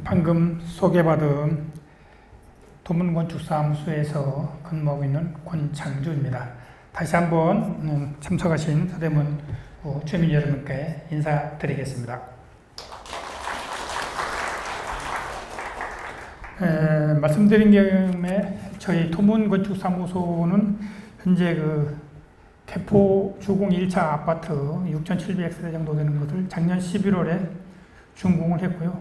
방금 소개받은 도문건축사무소에서 근무하고 있는 권창주입니다. 다시 한번 참석하신 서대문 주민 여러분께 인사드리겠습니다. 말씀드린 경우에 저희 도문건축사무소는 현재 개포 주공 1차 아파트 6,700세대 정도 되는 것을 작년 11월에 준공을 했고요.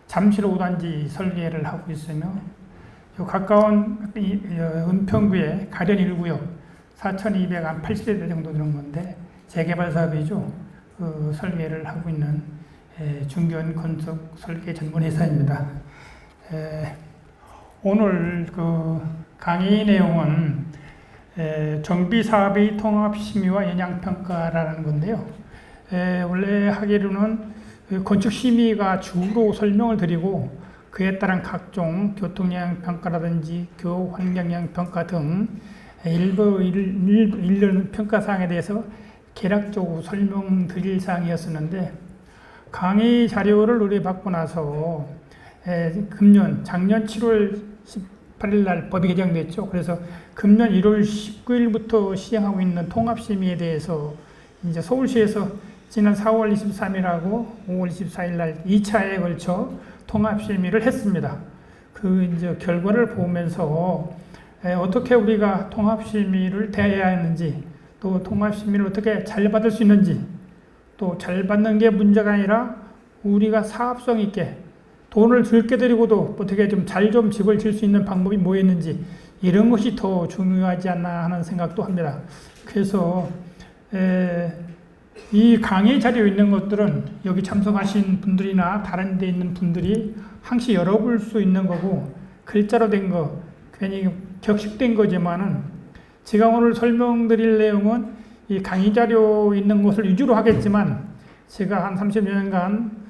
잠실 5단지 설계를 하고 있으며 가까운 은평구의 가련 1구역 4,280세대 정도 되는 건데 재개발 사업이죠. 설계를 하고 있는 중견 건축 설계 전문 회사입니다. 오늘 강의 내용은 정비 사업의 통합 심의와 영향평가라는 건데요. 원래 하기로는 건축 심의가 주로 설명을 드리고 그에 따른 각종 교통영향평가라든지 교환경영평가 등 일부 평가사항에 대해서 개략적으로 설명드릴 사항이었었는데 강의 자료를 의뢰받고 나서 작년 7월 18일 날 법이 개정됐죠. 그래서 금년 1월 19일부터 시행하고 있는 통합심의에 대해서 이제 서울시에서 지난 4월 23일하고 5월 24일 날 2차에 걸쳐 통합심의를 했습니다. 이제 결과를 보면서 어떻게 우리가 통합심의를 대해야 하는지, 또 통합심의를 어떻게 잘 받을 수 있는지, 또 잘 받는 게 문제가 아니라 우리가 사업성 있게 돈을 줄게 드리고도 어떻게 좀 집을 질 수 있는 방법이 뭐였는지 이런 것이 더 중요하지 않나 하는 생각도 합니다. 그래서 이 강의 자료에 있는 것들은 여기 참석하신 분들이나 다른 데 있는 분들이 항시 열어볼 수 있는 거고 글자로 된 거, 괜히 격식된 거지만은 제가 오늘 설명드릴 내용은 이 강의 자료 있는 것을 위주로 하겠지만 제가 한 30여 년간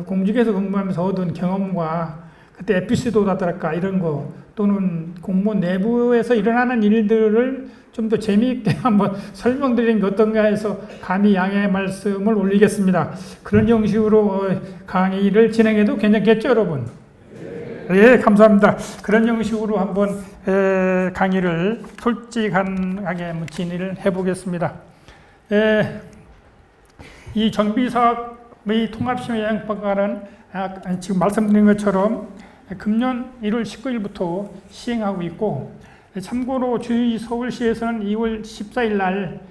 공직에서 근무하면서 얻은 경험과 그때 에피소드라든가 이런 거 또는 공무원 내부에서 일어나는 일들을 좀 더 재미있게 한번 설명드리는 게 어떤가 해서 감히 양해의 말씀을 올리겠습니다. 그런 형식으로 강의를 진행해도 괜찮겠죠, 여러분? 예, 감사합니다. 그런 형식으로 한번 강의를 솔직하게 진행을 해보겠습니다. 이 정비사업의 통합심의 영향평가는 지금 말씀드린 것처럼 금년 1월 19일부터 시행하고 있고, 참고로 주의 서울시에서는 2월 14일 날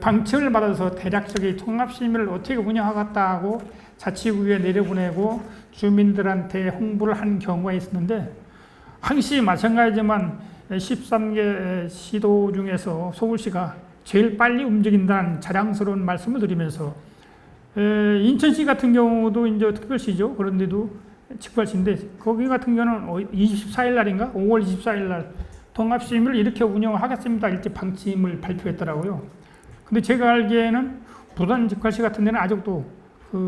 방침을 받아서 대략적인 통합심의를 어떻게 운영하겠다고 자치구에 내려보내고 주민들한테 홍보를 한 경우가 있었는데, 항시 마찬가지지만 13개 시도 중에서 서울시가 제일 빨리 움직인다는 자랑스러운 말씀을 드리면서 인천시 같은 경우도 이제 특별시죠. 그런데도 직발시인데 거기 같은 경우는 24일 날인가 5월 24일 날 통합심의를 이렇게 운영하겠습니다. 이렇게 방침을 발표했더라고요. 근데 제가 알기에는 부산 직발시 같은 데는 아직도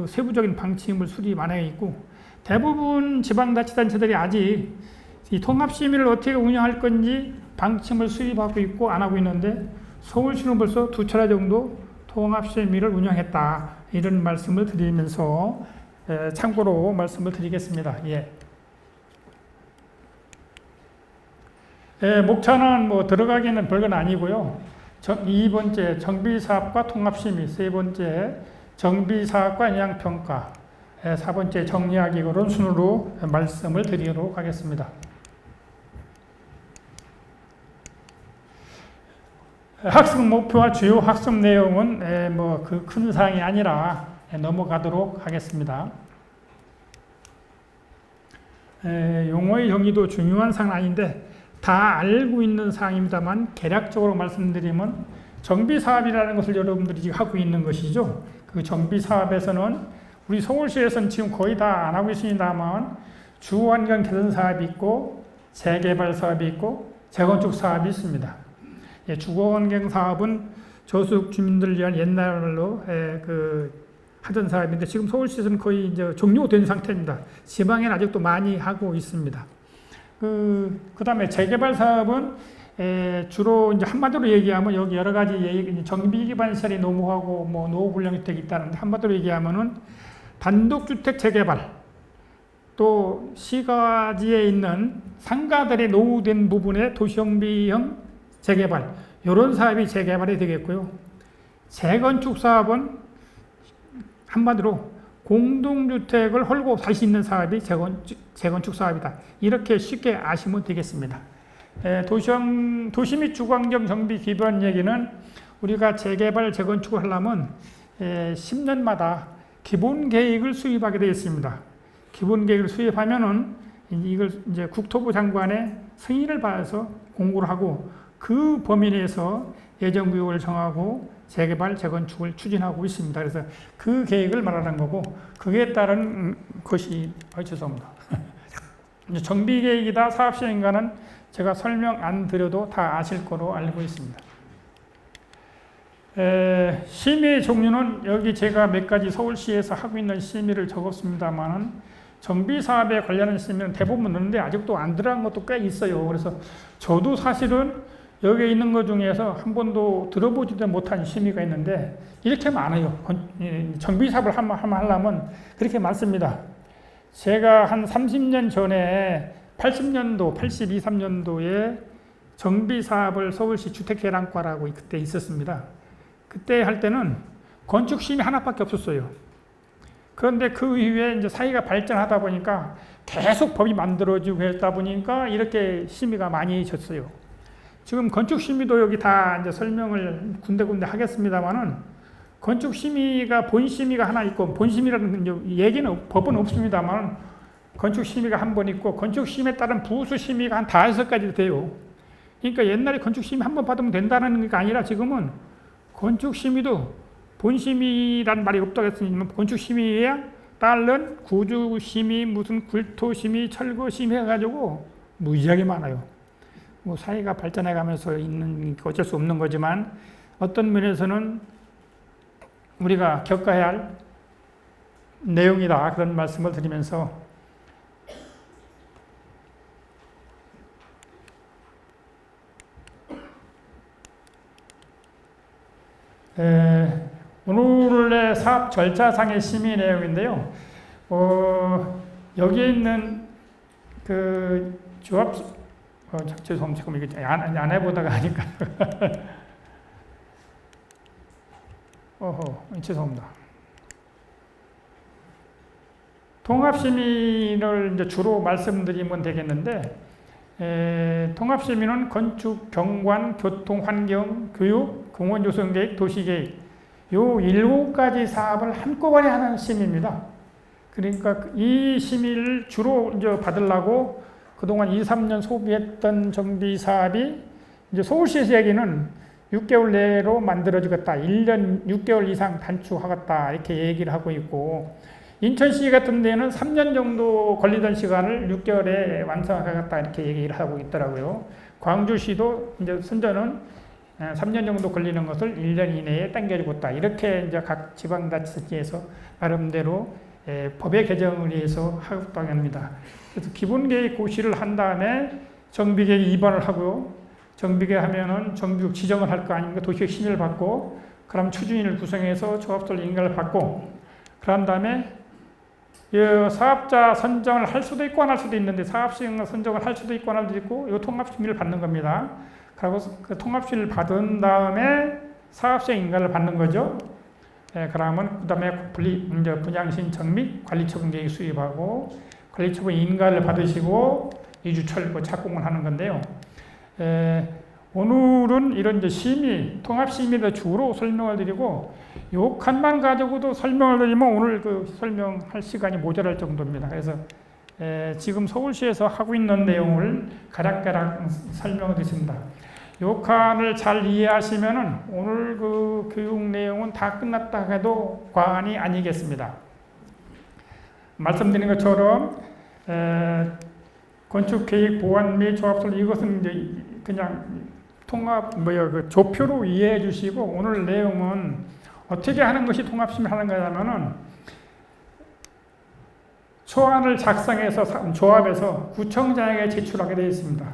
세부적인 방침을 수립 안 해 있고 대부분 지방자치단체들이 아직 이 통합심의를 어떻게 운영할 건지 방침을 수립하고 있고 안 하고 있는데 서울시는 벌써 2차례 정도 통합심의를 운영했다. 이런 말씀을 드리면서 참고로 말씀을 드리겠습니다. 목차는 들어가기는 별건 아니고요. 2번째 정비사업과 통합심의, 3번째 정비사업과 영향평가, 4번째 정리하기 그런 순으로 말씀을 드리도록 하겠습니다. 학습 목표와 주요 학습 내용은 그 큰 사항이 아니라 넘어가도록 하겠습니다. 용어의 정의도 중요한 사항은 아닌데 다 알고 있는 사항입니다만 개략적으로 말씀드리면 정비사업이라는 것을 여러분들이 지금 하고 있는 것이죠. 그 정비사업에서는 우리 서울시에서는 지금 거의 다 안 하고 있습니다만 주환경 개선 사업이 있고 재개발 사업이 있고 재건축 사업이 있습니다. 주거환경 사업은 저소득 주민들을 위한 옛날로 하던 사업인데 지금 서울시에서는 거의 이제 종료된 상태입니다. 지방에는 아직도 많이 하고 있습니다. 그 다음에 재개발 사업은 주로 이제 한마디로 얘기하면 여기 여러 가지 정비 기반 시설이 노후하고 노후 불량주택이 있다는데 한마디로 얘기하면은 단독주택 재개발 또 시가지에 있는 상가들의 노후된 부분의 도시정비형 재개발, 이런 사업이 재개발이 되겠고요. 재건축 사업은 한마디로 공동주택을 헐고 살 수 있는 사업이 재건축 사업이다. 이렇게 쉽게 아시면 되겠습니다. 도시 및 주거환경 정비 기반 얘기는 우리가 재개발, 재건축을 하려면 10년마다 기본 계획을 수립하게 되어 있습니다. 기본 계획을 수립하면은 이걸 이제 국토부 장관의 승인을 받아서 공고를 하고 그 범위 내에서 예정구역을 정하고 재개발, 재건축을 추진하고 있습니다. 그래서 그 계획을 말하는 거고 그에 따른 것이 죄송합니다. 정비계획이다, 사업시행인가는 제가 설명 안 드려도 다 아실 거로 알고 있습니다. 심의 종류는 여기 제가 몇 가지 서울시에서 하고 있는 심의를 적었습니다만은 정비사업에 관련한 심의는 대부분 넣는데 아직도 안 들어간 것도 꽤 있어요. 그래서 저도 사실은 여기 있는 것 중에서 한 번도 들어보지도 못한 심의가 있는데 이렇게 많아요. 정비사업을 하려면 그렇게 많습니다. 제가 한 30년 전에 80년도, 82, 3년도에 정비사업을 서울시 주택계량과라고 그때 있었습니다. 그때 할 때는 건축심의 하나밖에 없었어요. 그런데 그 이후에 이제 사회가 발전하다 보니까 계속 법이 만들어지고 했다 보니까 이렇게 심의가 많이 졌어요. 지금 건축심의도 여기 다 이제 설명을 군데군데 하겠습니다만은 건축심의가 본심의가 하나 있고 본심의라는 얘기는 법은 없습니다만 건축심의가 한 번 있고 건축심의에 따른 부수심의가 한 5가지 돼요. 그러니까 옛날에 건축심의 한 번 받으면 된다는 게 아니라 지금은 건축심의도 본심의란 말이 없다고 했으니 건축심의에 따른 구주심의, 무슨 굴토심의, 철거심의 해가지고 무지하게 많아요. 뭐 사회가 발전해가면서 있는 게 어쩔 수 없는 거지만 어떤 면에서는 우리가 겪어야 할 내용이다 그런 말씀을 드리면서 오늘의 사업 절차상의 심의 내용인데요. 여기에 있는 그 조합 죄송합니다. 지금 이게 안 해보다가 하니까 죄송합니다. 통합심의를 이제 주로 말씀드리면 되겠는데 통합심의는 건축, 경관, 교통, 환경, 교육, 공원 조성 계획, 도시 계획 요 7가지 사업을 한꺼번에 하는 심의입니다. 그러니까 이 심의를 주로 이제 받으려고 그동안 2, 3년 소비했던 정비 사업이 이제 서울시에서 얘기는 6개월 내로 만들어지겠다. 1년 6개월 이상 단축하겠다. 이렇게 얘기를 하고 있고 인천시 같은 데는 3년 정도 걸리던 시간을 6개월에 완성하겠다. 이렇게 얘기를 하고 있더라고요. 광주시도 이제 선전은 3년 정도 걸리는 것을 1년 이내에 당겨주고 있다. 이렇게 이제 각 지방자치단체에서 나름대로 법의 개정을 위해서 하겠다고 합니다. 그래서 기본계획 고시를 한 다음에 정비계획 2번을 하고요. 정비계획 하면은 정비국 지정을 할 거 아닙니까? 도시계획 심의를 받고, 그럼 추진위를 구성해서 조합설 인가를 받고, 그런 다음에 사업자 선정을 할 수도 있고 안 할 수도 있는데 사업시행 선정을 할 수도 있고 안 할 수도 있고 이 통합심의를 받는 겁니다. 그리고 그 통합심의를 받은 다음에 사업시행 인가를 받는 거죠. 그러면 그 다음에 분양 신청 및 관리처분 계획 수립하고 관리처분 인가를 받으시고 이주 철거 착공을 하는 건데요. 오늘은 이런 이제 심의, 통합심의를 주로 설명을 드리고 요 칸만 가지고도 설명을 드리면 오늘 그 설명할 시간이 모자랄 정도입니다. 그래서 지금 서울시에서 하고 있는 내용을 가락가락 설명을 드립니다. 요 칸을 잘 이해하시면은 오늘 그 교육 내용은 다 끝났다 해도 과언이 아니겠습니다. 말씀드린 것처럼 건축계획 보완 및 조합설 이것은 이제 그냥 그 조표로 이해해 주시고 오늘 내용은 어떻게 하는 것이 통합심의를 하는 거냐면은 초안을 작성해서 조합해서 구청장에게 제출하게 되어 있습니다.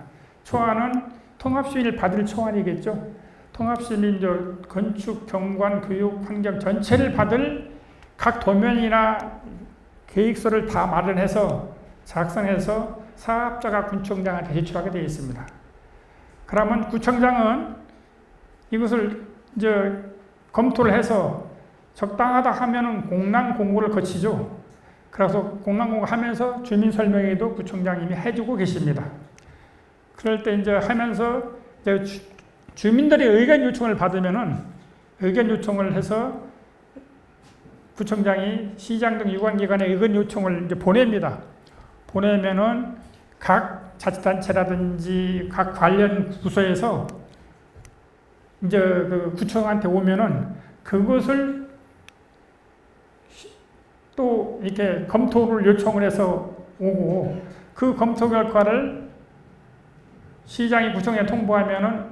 초안은 통합심의를 받을 초안이겠죠. 통합심의 이제 건축, 경관, 교육, 환경 전체를 받을 각 도면이나 계획서를 다 마련해서 작성해서 사업자가 구청장한테 제출하게 되어 있습니다. 그러면 구청장은 이것을 이제 검토를 해서 적당하다 하면은 공람 공고를 거치죠. 그래서 공람 공고하면서 주민 설명회도 구청장님이 해주고 계십니다. 그럴 때 이제 하면서 이제 주민들의 의견 요청을 받으면은 의견 요청을 해서 구청장이 시장 등 유관기관에 의견 요청을 이제 보냅니다. 보내면은 각 자치단체라든지 각 관련 부서에서 이제 그 구청한테 오면은 그것을 또 이렇게 검토를 요청을 해서 오고 그 검토 결과를 시장이 구청에 통보하면은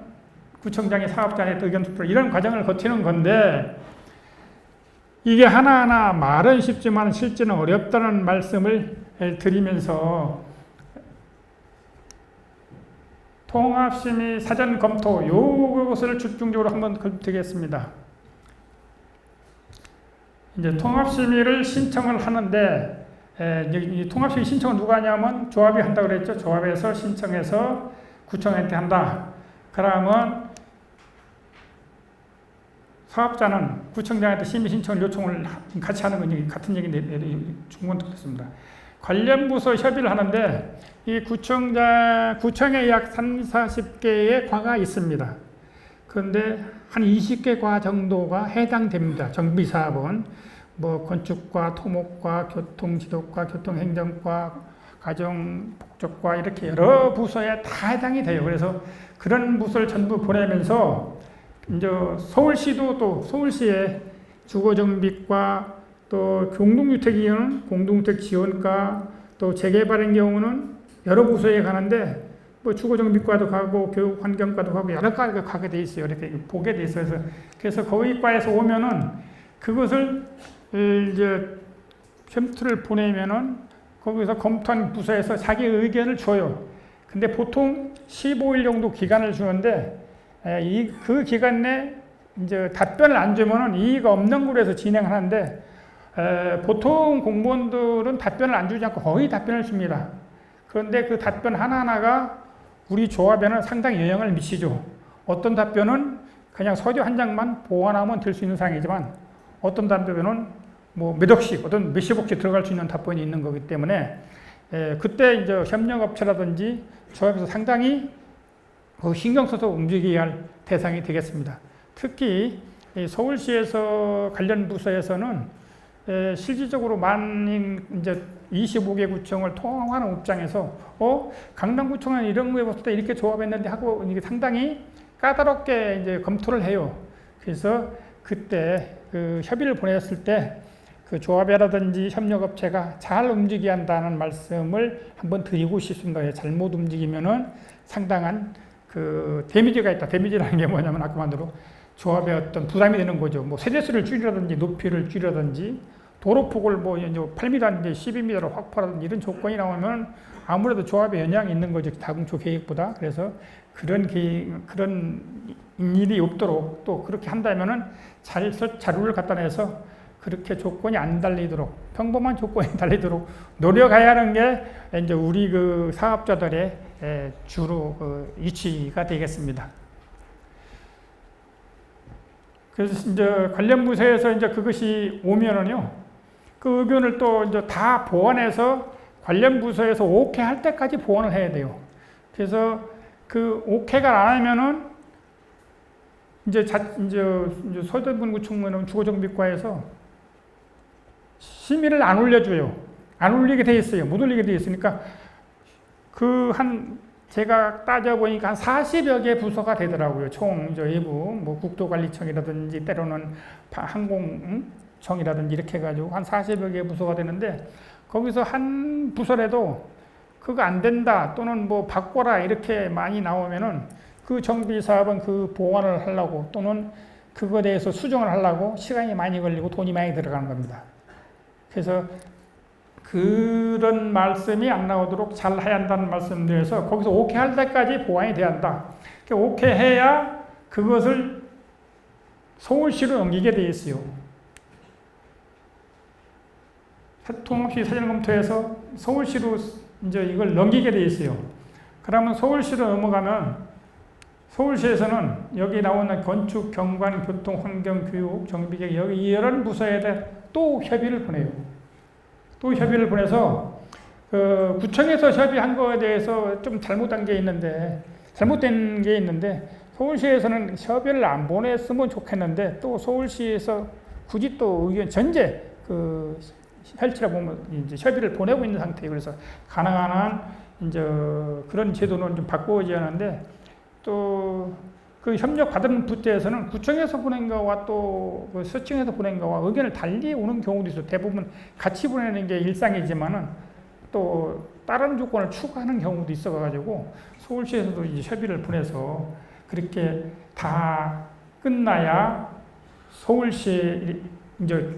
구청장이 사업자한테 의견 투표 이런 과정을 거치는 건데 이게 하나하나 말은 쉽지만 실제는 어렵다는 말씀을 드리면서 통합심의 사전 검토 요것을 집중적으로 한번 드리겠습니다. 이제 통합심의를 신청을 하는데 이 통합심의 신청은 누가 하냐면 조합이 한다고 그랬죠. 조합에서 신청해서 구청한테 한다. 그러면 사업자는 구청장한테 심의 신청을 요청을 같이 하는 건 같은 얘기인데 중간 듣겠습니다. 관련 부서 협의를 하는데 이 구청에 약 30-40개의 과가 있습니다. 그런데 한 20개 과 정도가 해당됩니다. 정비사업은 뭐 건축과, 토목과, 교통지도과, 교통행정과, 가정복지과 이렇게 여러 부서에 다 해당이 돼요. 그래서 그런 부서를 전부 보내면서 이제 서울시도 또 서울시의 주거정비과 또 공동주택이면 공동주택 지원과 또 재개발인 경우는 여러 부서에 가는데 뭐 주거정비과도 가고 교육환경과도 가고 여러 과가 가게 돼 있어요. 이렇게 보게 돼 있어요. 그래서 거기 과에서 오면은 그것을 이제 샘플을 보내면은 거기서 검토한 부서에서 자기 의견을 줘요. 근데 보통 15일 정도 기간을 주는데 그 기간 내 이제 답변을 안 주면은 이의가 없는 걸로 해서 진행을 하는데 보통 공무원들은 답변을 안 주지 않고 거의 답변을 줍니다. 그런데 그 답변 하나하나가 우리 조합에는 상당히 영향을 미치죠. 어떤 답변은 그냥 서류 한 장만 보완하면 될 수 있는 사항이지만 어떤 답변은 뭐 몇 억씩, 어떤 몇십억씩 들어갈 수 있는 답변이 있는 거기 때문에 그때 이제 협력업체라든지 조합에서 상당히 신경 써서 움직여야 할 대상이 되겠습니다. 특히 서울시에서 관련 부서에서는 실질적으로 만인 이제 25개 구청을 통합하는 입장에서 강남구청은 이런 거에 봤을 때 이렇게 조합했는데 하고 이게 상당히 까다롭게 이제 검토를 해요. 그래서 그때 그 협의를 보냈을 때 그 조합이라든지 협력업체가 잘 움직여야 한다는 말씀을 한번 드리고 싶습니다. 잘못 움직이면은 상당한 그 데미지가 있다. 데미지라는 게 뭐냐면 아까 말대로 조합에 어떤 부담이 되는 거죠. 뭐 세대수를 줄이라든지 높이를 줄이라든지 도로폭을 뭐 8m인지 12m로 확보하라든지 이런 조건이 나오면 아무래도 조합에 영향이 있는 거죠. 다공초 계획보다. 그래서 그런 일이 없도록 또 그렇게 한다면은 자료를 갖다 내서 그렇게 조건이 안 달리도록 평범한 조건이 달리도록 노력해야 하는 게 이제 우리 그 사업자들의 주로 그 이치가 되겠습니다. 그래서 이제 관련 부서에서 이제 그것이 오면은요, 그 의견을 또 이제 다 보완해서 관련 부서에서 오케이 할 때까지 보완을 해야 돼요. 그래서 그 오케이가 안 하면은 이제 서대문구청은 주거정비과에서 심의를 안 올려줘요. 안 올리게 돼 있어요. 못 올리게 돼 있으니까 제가 따져보니까 한 40여 개 부서가 되더라고요. 총 일부 뭐 국토관리청이라든지 때로는 항공청이라든지 이렇게 해가지고 한 40여 개 부서가 되는데 거기서 한 부서라도 그거 안 된다 또는 뭐 바꿔라 이렇게 많이 나오면은 그 정비 사업은 그 보완을 하려고 또는 그거에 대해서 수정을 하려고 시간이 많이 걸리고 돈이 많이 들어가는 겁니다. 그래서 그런 말씀이 안 나오도록 잘 해야 한다는 말씀드려서 거기서 오케이 할 때까지 보완이 돼야 한다. 오케이 해야 그것을 서울시로 넘기게 돼 있어요. 통합시 사전검토에서 서울시로 이제 이걸 넘기게 돼 있어요. 그러면 서울시로 넘어가면 서울시에서는 여기 나오는 건축, 경관, 교통, 환경, 교육, 정비계 여기 이런 부서에 또 협의를 보내요. 또 협의를 보내서 구청에서 협의한 거에 대해서 좀 잘못된 게 있는데 서울시에서는 협의를 안 보냈으면 좋겠는데 또 서울시에서 굳이 또 의견 전제 혈치라 보면 이제 협의를 보내고 있는 상태예요. 그래서 가능한 한 이제 그런 제도는 좀 바꾸어져야 하는데 또 그 협력 받은 부처에서는 구청에서 보낸 거와 또 그 서청에서 보낸 거와 의견을 달리 오는 경우도 있어요. 대부분 같이 보내는 게 일상이지만은 또 다른 조건을 추가하는 경우도 있어가지고 서울시에서도 이제 협의를 보내서 그렇게 다 끝나야 서울시 이제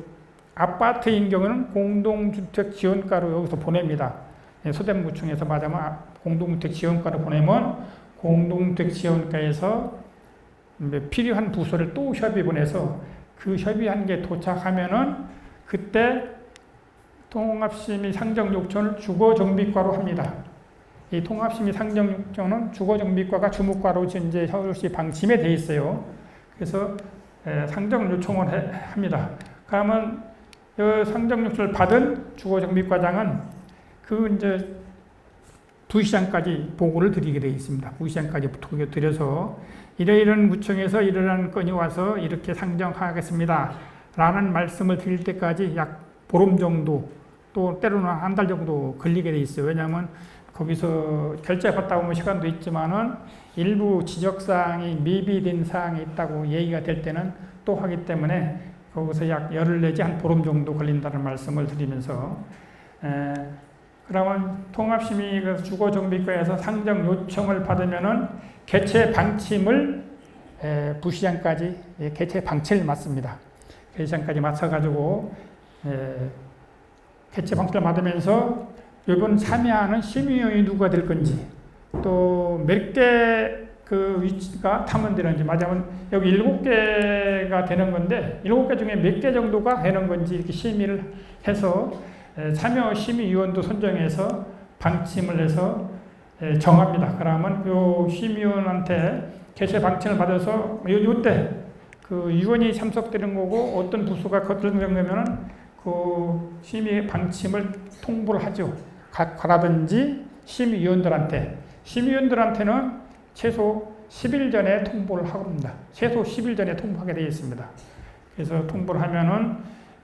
아파트인 경우는 공동주택 지원가로 여기서 보냅니다. 서대문구청에서 맞으면 공동주택 지원가로 보내면 공동주택 지원가에서 필요한 부서를 또 협의 보내서 그 협의한 게 도착하면은 그때 통합심의 상정요청을 주거정비과로 합니다. 이 통합심의 상정요청은 주거정비과가 주무과로 이제 서울시 방침에 돼 있어요. 그래서 상정요청을 합니다. 그러면 그 상정요청을 받은 주거정비과장은 그 이제 2시간까지 보고를 드리게 되어 있습니다. 2시간까지 보고 드려서 이러이런 구청에서 이러한 건이 와서 이렇게 상정하겠습니다. 라는 말씀을 드릴 때까지 약 보름 정도 또 때로는 한 달 정도 걸리게 돼 있어요. 왜냐하면 거기서 결제받다 보면 시간도 있지만은 일부 지적사항이 미비된 사항이 있다고 얘기가 될 때는 또 하기 때문에 거기서 약 열흘 내지 한 보름 정도 걸린다는 말씀을 드리면서 그러면 통합심의 주거정비과에서 상정 요청을 받으면은 개최 방침을 부시장까지 개최 방침을 맡습니다. 개최장까지 맡아가지고 개최 방침을 받으면서 이번 참여하는 심의위원이 누가 될 건지 또 몇 개 그 위치가 탐문되는지 맞으면 여기 7개가 되는 건데 7개 중에 몇 개 정도가 되는 건지 이렇게 심의를 해서 참여 심의위원도 선정해서 방침을 해서 정합니다. 그러면 요 심의위원한테 개최 방침을 받아서 요때 그 위원이 참석되는 거고 어떤 부서가 거절되면은 그 심의 방침을 통보를 하죠. 가라든지 심의위원들한테는 최소 10일 전에 통보를 합니다. 최소 10일 전에 통보하게 되어 있습니다. 그래서 통보를 하면은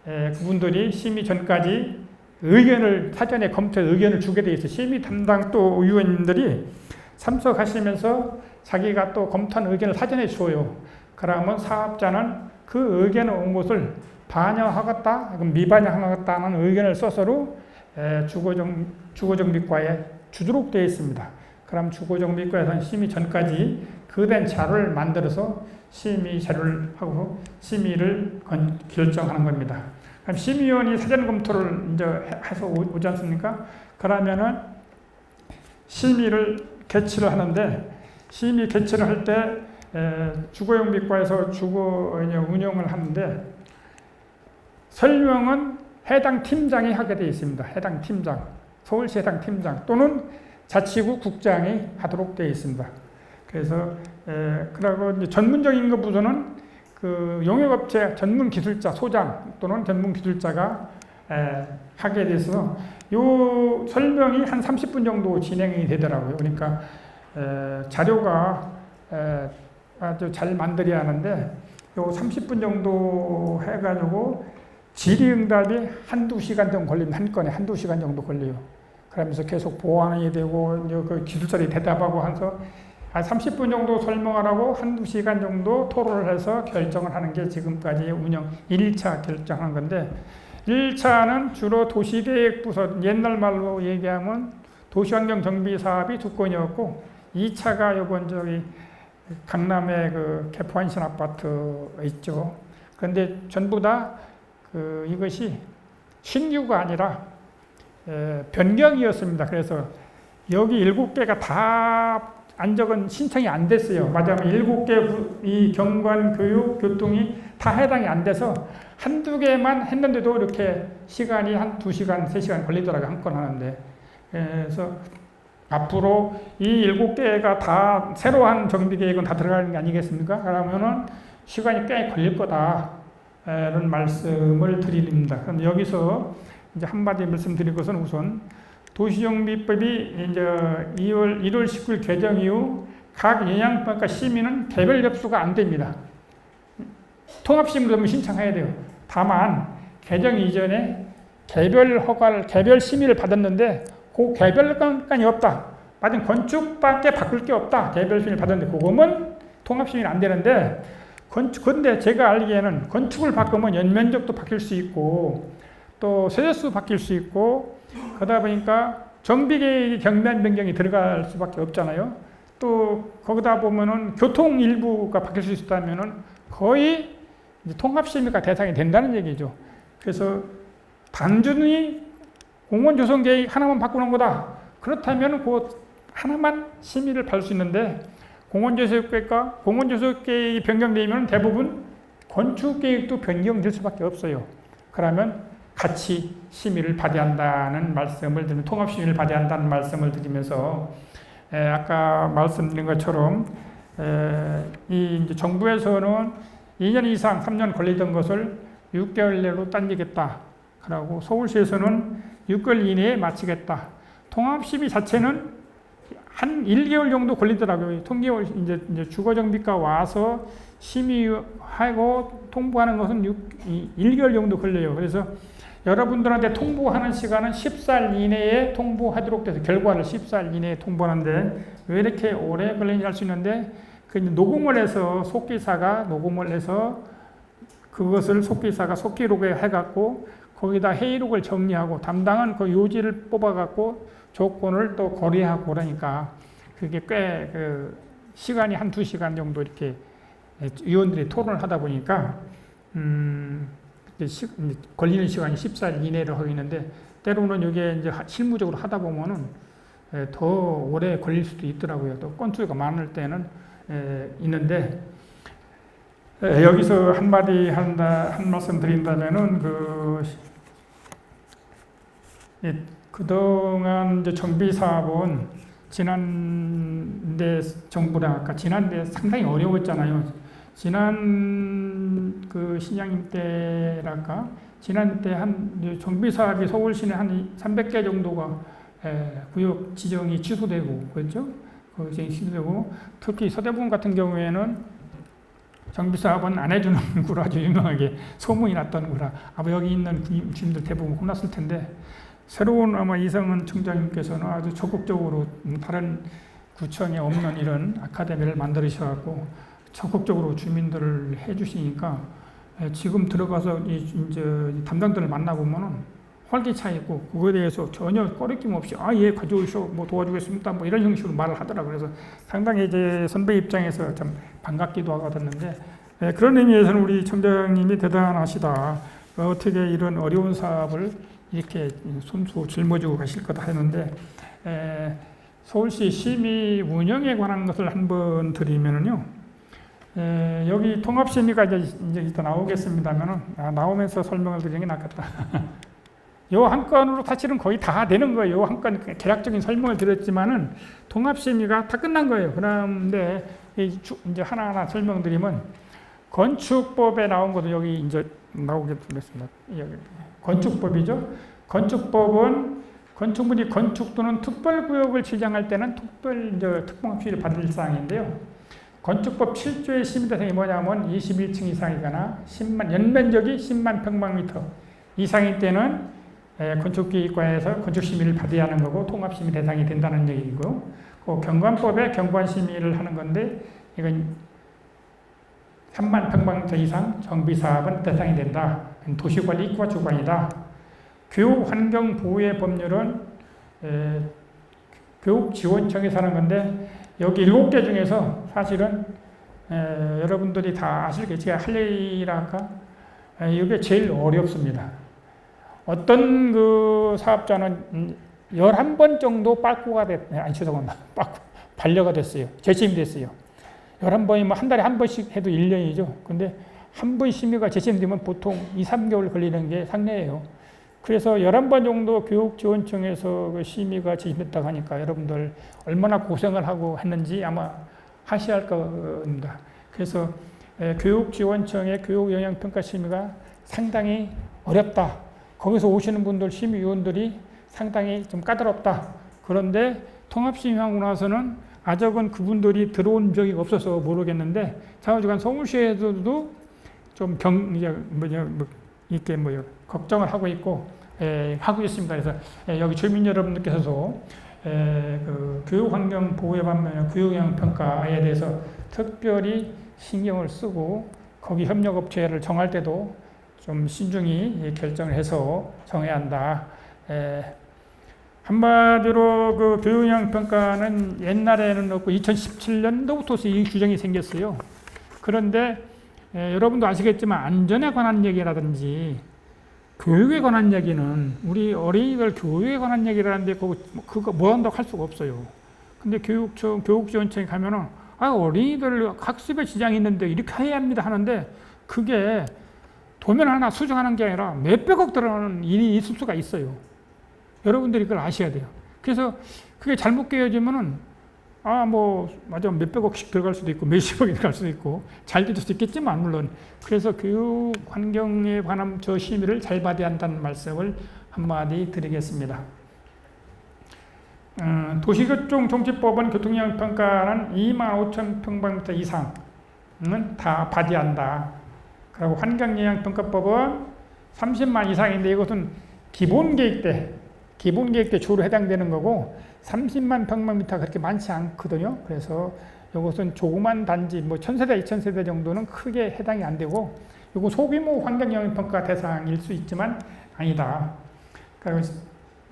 그분들이 심의 전까지 의견을 사전에 검토해 의견을 주게 되어 있어요. 심의 담당 또 위원님들이 참석하시면서 자기가 또 검토한 의견을 사전에 줘요. 그러면 사업자는 그 의견을 온 것을 반영하겠다, 미반영하겠다는 의견을 써서로 주거정비과에 주도록 되어 있습니다. 그럼 주거정비과에서는 심의 전까지 그된 자료를 만들어서 심의 자료를 하고 심의를 결정하는 겁니다. 그럼 심의위원이 사전 검토를 이제 해서 오지 않습니까? 그러면은 심의를 개최를 하는데 심의 개최를 할 때 주거정비과에서 주거 운영을 하는데 설명은 해당 팀장이 하게 되어 있습니다. 해당 팀장, 서울시 해당 팀장 또는 자치구 국장이 하도록 되어 있습니다. 그래서 그리고 이제 전문적인 것 부서는 그 용역업체 전문기술자 소장 또는 전문기술자가 하게 돼서 요 설명이 한 30분 정도 진행이 되더라고요. 그러니까 자료가 아주 잘 만들어야 하는데 요 30분 정도 해가지고 질의응답이 한두 시간 정도 걸립니다. 한 건에 한두 시간 정도 걸려요. 그러면서 계속 보완이 되고 이제 그 기술자들이 대답하고 해서 한 30분 정도 설명하라고 한두 시간 정도 토론을 해서 결정을 하는 게 지금까지 운영 1차 결정한 건데 1차는 주로 도시계획부서 옛날 말로 얘기하면 도시환경정비사업이 두 건이었고 2차가 요번 저기 강남의 그 개포한신 아파트 있죠. 그런데 전부 다 이것이 신규가 아니라 변경이었습니다. 그래서 여기 7개가 다 안적은 신청이 안 됐어요. 맞아요. 7개 이 경관, 교육, 교통이 다 해당이 안 돼서 한두 개만 했는데도 이렇게 시간이 한 2시간, 3시간 걸리더라고요. 한 건 하는데. 그래서 앞으로 이 7개가 다 새로운 정비계획은 다 들어가는 게 아니겠습니까? 그러면은 시간이 꽤 걸릴 거다. 이런 말씀을 드립니다. 그럼 여기서 이제 한마디 말씀드릴 것은 우선 도시정비법이 이제 1월 19일 개정 이후 각 영향평가 심의는 개별 접수가 안 됩니다. 통합심의를 신청해야 돼요. 다만 개정 이전에 개별 심의를 받았는데 그 개별권이 없다. 받은 건축밖에 바꿀 게 없다. 개별 심의를 받았는데 그거면 통합심의는 안 되는데 근데 제가 알기에는 건축을 바꾸면 연면적도 바뀔 수 있고 또 세대수 바뀔 수 있고 그러다 보니까 정비계획 경면 변경이 들어갈 수밖에 없잖아요. 또 거기다 보면은 교통 일부가 바뀔 수 있다면은 거의 통합심의가 대상이 된다는 얘기죠. 그래서 단순히 공원조성계획 하나만 바꾸는 거다. 그렇다면 그 하나만 심의를 받을 수 있는데 공원조성계획과 공원조성계획이 변경되면 대부분 건축계획도 변경될 수밖에 없어요. 그러면 같이 심의를 받아야 한다는 말씀을 드리면 통합심의를 받아야 한다는 말씀을 드리면서 아까 말씀드린 것처럼 이 정부에서는 2년 이상 3년 걸리던 것을 6개월 내로 당기겠다. 그러고 서울시에서는 6개월 이내에 마치겠다. 통합심의 자체는 한 1개월 정도 걸리더라고요. 통계월 이제 주거정비과 와서 심의하고 통보하는 것은 1개월 정도 걸려요. 그래서 여러분들한테 통보하는 시간은 10살 이내에 통보하도록 돼서 결과를 10살 이내에 통보하는데 왜 이렇게 오래 걸리는지 알 수 있는데 그 녹음을 해서 속기사가 녹음을 해서 그것을 속기사가 속기록에 해갖고 거기다 회의록을 정리하고 담당한 그 요지를 뽑아갖고 조건을 또 거래하고 그러니까 그게 꽤 그 시간이 한 2시간 정도 이렇게 위원들이 토론을 하다 보니까 걸리는 시간이 10살 이내로 하고 있는데 때로는 이게 이제 실무적으로 하다 보면은 더 오래 걸릴 수도 있더라고요. 또 건수가 많을 때는 있는데 여기서 한 말씀 드린다면은 그동안 이제 정비 사업은 지난대 정부랑 아까 지난대 상당히 어려웠잖아요. 지난 그 시장님 때랄까 지난 때 한 정비 사업이 서울시내 한 300개 정도가 구역 지정이 취소되고 그렇죠? 그 취소되고 특히 서대문 같은 경우에는 정비 사업은 안 해주는 구로 아주 유명하게 소문이 났던 구라. 아마 여기 있는 주민들 대부분 혼났을 텐데 새로운 아마 이성은 청장님께서는 아주 적극적으로 다른 구청에 없는 이런 아카데미를 만들으셔갖고 적극적으로 주민들을 해주시니까 지금 들어가서 이제 담당들을 만나보면은 활기차 있고 그거에 대해서 전혀 꺼리낌 없이 예 가져오셔 뭐 도와주겠습니다 뭐 이런 형식으로 말을 하더라고요. 그래서 상당히 이제 선배 입장에서 좀 반갑기도 하거든요. 그런 의미에서는 우리 청장님이 대단하시다. 어떻게 이런 어려운 사업을 이렇게 손수 짊어지고 가실 거다 했는데 서울시 심의 운영에 관한 것을 한번 드리면은요. 여기 통합심의가 이제 이따 나오겠습니다만은 나오면서 설명을 드리는 게 낫겠다. 요 한 건으로 사실은 거의 다 되는 거예요. 한 건 개략적인 설명을 드렸지만은 통합심의가 다 끝난 거예요. 그런데 이제 하나하나 설명드리면 건축법에 나온 것도 여기 이제 나오겠습니다. 여기 건축법이죠. 건축법은 건축물이 건축 또는 특별구역을 지정할 때는 특공합시를 받을 사항인데요. 건축법 7조의 심의 대상이 뭐냐면 21층 이상이거나 연면적이 10만 평방미터 이상일 때는 건축기획과에서 건축심의를 받아야 하는 거고 통합심의 대상이 된다는 얘기고 그 경관법에 경관심의를 하는 건데 이건 3만 평방미터 이상 정비사업은 대상이 된다. 도시관리 입구와 주관이다. 교육환경보호의 법률은 교육지원청에서 하는 건데 여기 7개 중에서 사실은 여러분들이 다 아시겠지만 제가 할 얘기랄까 이게 제일 어렵습니다. 어떤 그 사업자는 11번 정도 반려가 됐어요. 재심이 됐어요. 11번이면 한 달에 한 번씩 해도 1년이죠. 근데 한 번 심의가 재심되면 보통 2, 3개월 걸리는 게 상례예요. 그래서 11번 정도 교육지원청에서 그 심의가 제시됐다고 하니까 여러분들 얼마나 고생을 하고 했는지 아마 하셔야 할 겁니다. 그래서 교육지원청의 교육영향평가 심의가 상당히 어렵다. 거기서 오시는 분들, 심의위원들이 상당히 좀 까다롭다. 그런데 통합심의하고 나서는 아직은 그분들이 들어온 적이 없어서 모르겠는데, 자우지간 서울시에서도 좀 이렇게 걱정을 하고 있고, 하고 있습니다. 그래서 여기 주민 여러분들께서도 그 교육환경 보호에 반면 교육영향평가에 대해서 특별히 신경을 쓰고, 거기 협력업체를 정할 때도 좀 신중히 결정을 해서 정해야 한다. 한마디로 그 교육영향평가는 옛날에는 없고 2017년도부터 이 규정이 생겼어요. 그런데 여러분도 아시겠지만 안전에 관한 얘기라든지 교육에 관한 얘기는 우리 어린이들 교육에 관한 얘기라는데 그거 뭐 한다고 할 수가 없어요. 근데 교육지원청에 가면은 어린이들 학습에 지장이 있는데 이렇게 해야 합니다 하는데, 그게 도면 하나 수정하는 게 아니라 몇백억 들어가는 일이 있을 수가 있어요. 여러분들이 그걸 아셔야 돼요. 그래서 그게 잘못 깨어지면은 맞아, 몇백억씩 들어갈 수도 있고 몇십억이 들어갈 수도 있고 잘 될 수도 있겠지만, 물론. 그래서 교육 환경에 관한 저 심의를 잘 받아야 한다는 말씀을 한마디 드리겠습니다. 도시교통정지법은 교통영향평가는 25,000평방미터 이상은 다 받아야 한다. 그리고 환경영향평가법은 30만 이상인데 이것은 기본계획 때 주로 해당되는 거고, 30만 평방미터 그렇게 많지 않거든요. 그래서 이것은 조그만 단지 1000세대, 2000세대 정도는 크게 해당이 안 되고, 이거 소규모 환경영향평가 대상일 수 있지만 아니다. 그러니까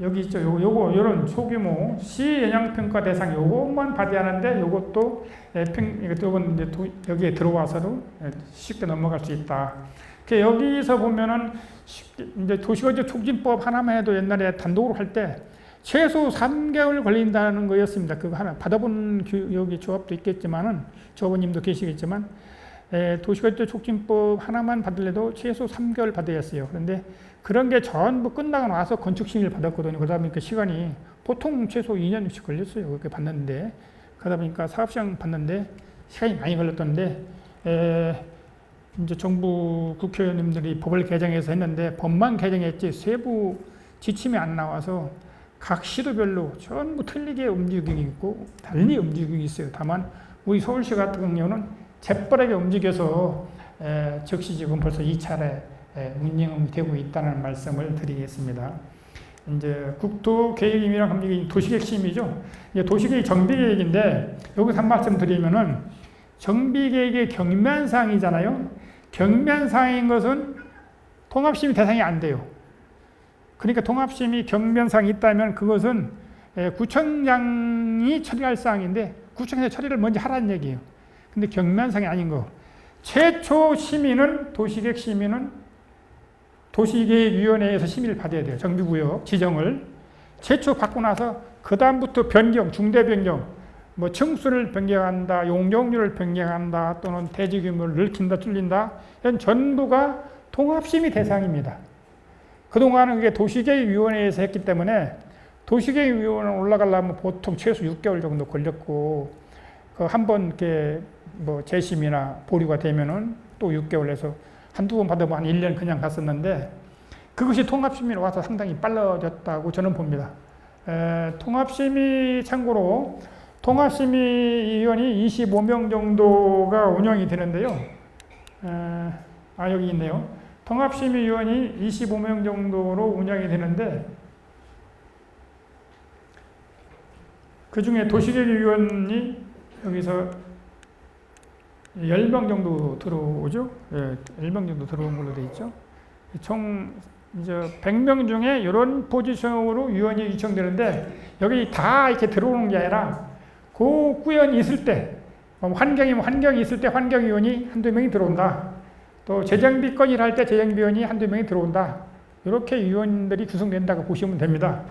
여기 있죠. 요런 소규모 시영향평가 대상 요것만 받아야 하는데, 요것도 이건 이제 여기에 들어와서도 쉽게 넘어갈 수 있다. 여기서 보면은 이제 도시거주 촉진법 하나만 해도 옛날에 단독으로 할 때 최소 3개월 걸린다는 거였습니다. 그거 하나 받아본 여기 조합도 있겠지만은, 조합원님도 계시겠지만, 도시거주 촉진법 하나만 받으려도 최소 3개월 받아야 했어요. 그런데 그런 게 전부 끝나고 나서 건축심의를 받았거든요. 그러다 보니까 시간이 보통 최소 2년씩 걸렸어요. 그렇게 받는데. 그러다 보니까 사업시장 받는데 시간이 많이 걸렸던데, 이제 정부 국회의원님들이 법을 개정해서 했는데, 법만 개정했지 세부 지침이 안 나와서 각 시도별로 전부 틀리게 움직이고 있고 달리 움직이고 있어요. 다만 우리 서울시 같은 경우는 재빠르게 움직여서 즉시 지금 벌써 2차례 운영이 되고 있다는 말씀을 드리겠습니다. 이제 국토계획임이랑 함께 도시계획심의죠. 도시계획 정비계획인데, 여기서 한 말씀 드리면은, 정비계획의 경면사항이잖아요. 경면사항인 것은 통합심의 대상이 안 돼요. 그러니까 통합심의 경면사항이 있다면 그것은 구청장이 처리할 사항인데, 구청에서 처리를 먼저 하라는 얘기예요. 근데 경면사항이 아닌 거. 최초 심의는, 도시계획 심의는 도시계획위원회에서 심의를 받아야 돼요. 정비구역 지정을. 최초 받고 나서 그 다음부터 변경, 중대 변경, 층수를 변경한다, 용적률을 변경한다, 또는 대지 규모를 넓힌다, 줄인다, 이런 전부가 통합심의 대상입니다. 그동안은 그게 도시계획위원회에서 했기 때문에, 도시계획위원회 올라가려면 보통 최소 6개월 정도 걸렸고, 한번 이렇게 재심이나 보류가 되면은 또 6개월에서 한두 번 받아보면 한 1년 그냥 갔었는데, 그것이 통합심의로 와서 상당히 빨라졌다고 저는 봅니다. 통합심의, 참고로 통합심의위원이 25명 정도가 운영이 되는데요. 여기 있네요. 통합심의위원이 25명 정도로 운영이 되는데, 그 중에 도시계획위원이 여기서 10명 정도 들어오죠. 10명 정도 들어온 걸로 되어 있죠. 총 이제 100명 중에 이런 포지션으로 위원이 요청되는데, 여기 다 이렇게 들어오는 게 아니라 그 구역이 있을 때, 환경이 있을 때 환경위원이 한두 명이 들어온다. 또 재정비 건의를 할 때 재정비원이 한두 명이 들어온다. 이렇게 위원들이 구성된다고 보시면 됩니다.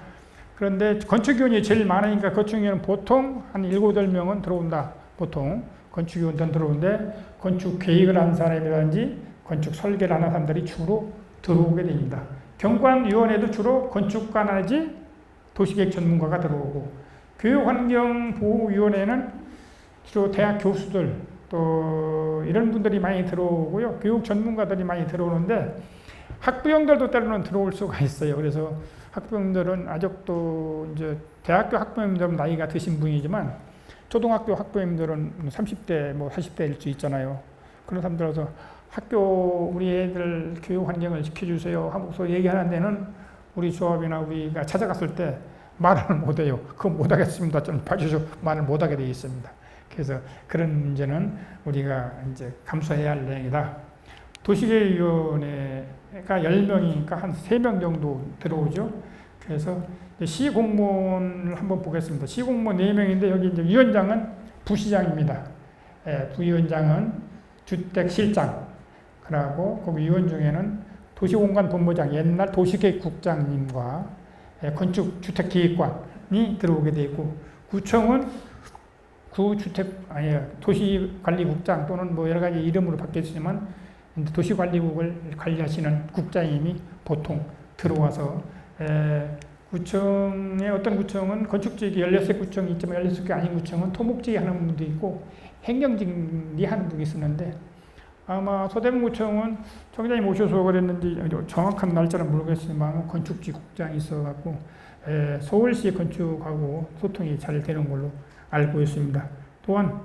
그런데 건축위원이 제일 많으니까 건축위원은 보통 한 7, 8명은 들어온다. 보통 건축위원들은 들어오는데, 건축 계획을 하는 사람이라든지 건축 설계를 하는 사람들이 주로 들어오게 됩니다. 경관위원회도 주로 건축가 내지 도시계획 전문가가 들어오고, 교육환경보호위원회는 주로 대학 교수들 또 이런 분들이 많이 들어오고요. 교육 전문가들이 많이 들어오는데 학부형들도 때로는 들어올 수가 있어요. 그래서 학부형들은 아직도 이제 대학교 학부형들은 나이가 드신 분이지만 초등학교 학부형들은 30대 뭐 40대일 수 있잖아요. 그런 사람들어서 학교 우리 애들 교육 환경을 지켜주세요 하고서 얘기하는 데는 우리 조합이나 우리가 찾아갔을 때 말을 못해요. 그거 못하겠습니다. 좀 봐주시오. 말을 못하게 되어 있습니다. 그래서 그런 문제는 우리가 이제 감수해야 할 내용이다. 도시계획위원회가 10명이니까 한 3명 정도 들어오죠. 그래서 시공무원을 한번 보겠습니다. 시공무원 4명인데 여기 이제 위원장은 부시장입니다. 부위원장은 주택실장. 그리고 그 위원 중에는 도시공간본부장, 옛날 도시계획국장님과 건축주택기획관이 들어오게 되어 있고, 구청은 도시관리국장 또는 뭐 여러 가지 이름으로 바뀌었지만 도시관리국을 관리하시는 국장님이 보통 들어와서 구청의 어떤 구청은 건축직이 16구청이 있지만 16개 아닌 구청은 토목직이 하는 분도 있고 행정직이 하는 분이 있었는데, 아마 서대문구청은 청장님 오셔서 그랬는지 정확한 날짜는 모르겠지만 건축직 국장이 있어갖고 서울시 건축하고 소통이 잘 되는 걸로 알고 있습니다. 또한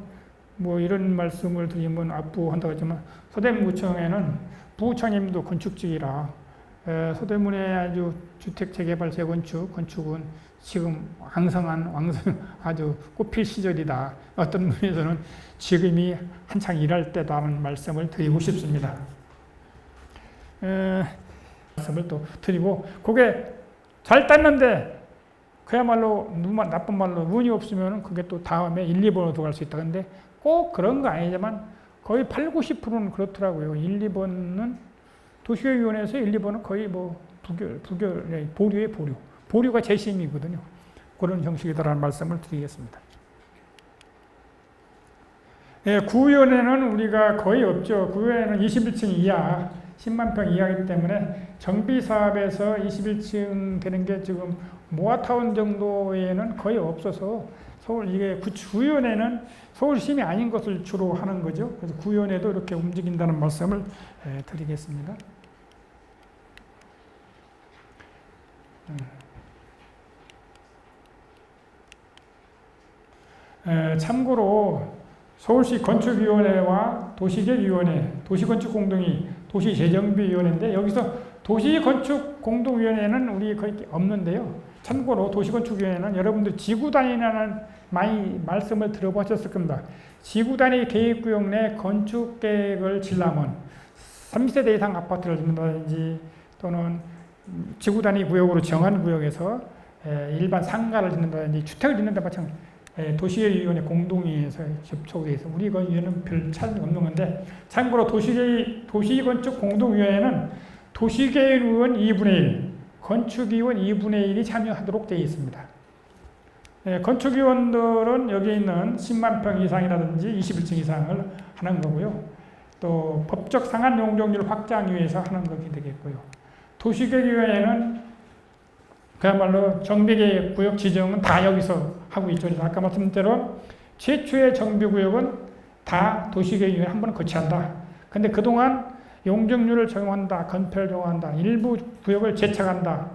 뭐 이런 말씀을 드리면 압부한다고 했지만 서대문구청에는 부청님도 건축직이라 서대문의 아주 주택 재개발 재건축은 지금 왕성 아주 꽃필 시절이다. 어떤 면에서는 지금이 한창 일할 때다는 말씀을 드리고 싶습니다. 말씀을 또 드리고, 그게 잘 땄는데 그야말로 나쁜 말로 운이 없으면 그게 또 다음에 1, 2번으로 들어갈 수 있다. 근데 꼭 그런 거 아니지만 거의 8, 90%는 그렇더라고요. 1, 2번은 도시계획위원회에서 1, 2번은 거의 뭐 보류의 보류. 보류가 재심이거든요. 그런 형식이다라는 말씀을 드리겠습니다. 구위원회는 우리가 거의 없죠. 구위원회는 21층 이하, 10만 평 이하이기 때문에 정비사업에서 21층 되는 게 지금 모아타운 정도에는 거의 없어서 이게 구위원회는 서울시민이 아닌 것을 주로 하는 거죠. 그래서 구위원회도 이렇게 움직인다는 말씀을 드리겠습니다. 참고로 서울시 건축위원회와 도시계획위원회, 도시건축공동위, 도시재정비위원회인데 여기서 도시건축공동위원회는 우리 거의 없는데요. 참고로 도시건축위원회는 여러분들 지구단위라는 많이 말씀을 들어보셨을 겁니다. 지구단위 계획구역 내 건축계획을 지려면 3세대 이상 아파트를 짓는다든지 또는 지구단위 구역으로 정한 구역에서 일반 상가를 짓는다든지 주택을 짓는다 마찬가지 도시계획위원회 공동위에서 접촉에 있어 우리 그 위원회는 별 차이가 없는 건데, 참고로 도시건축공동위원회는 도시계획위원 2분의 1, 건축위원 2분의 1이 참여하도록 되어 있습니다. 건축위원들은 여기 있는 10만 평 이상이라든지 21층 이상을 하는 거고요. 또 법적 상한 용적률 확장 위해서 하는 것이 되겠고요. 도시계획위원회는 그야말로 정비계획 구역 지정은 다 여기서 하고 있죠. 그래서 아까 말씀드린 대로 최초의 정비구역은 다 도시계획위원회 한 번 거치한다. 근데 그동안 용적률을 적용한다, 건폐를 적용한다, 일부 구역을 재척한다,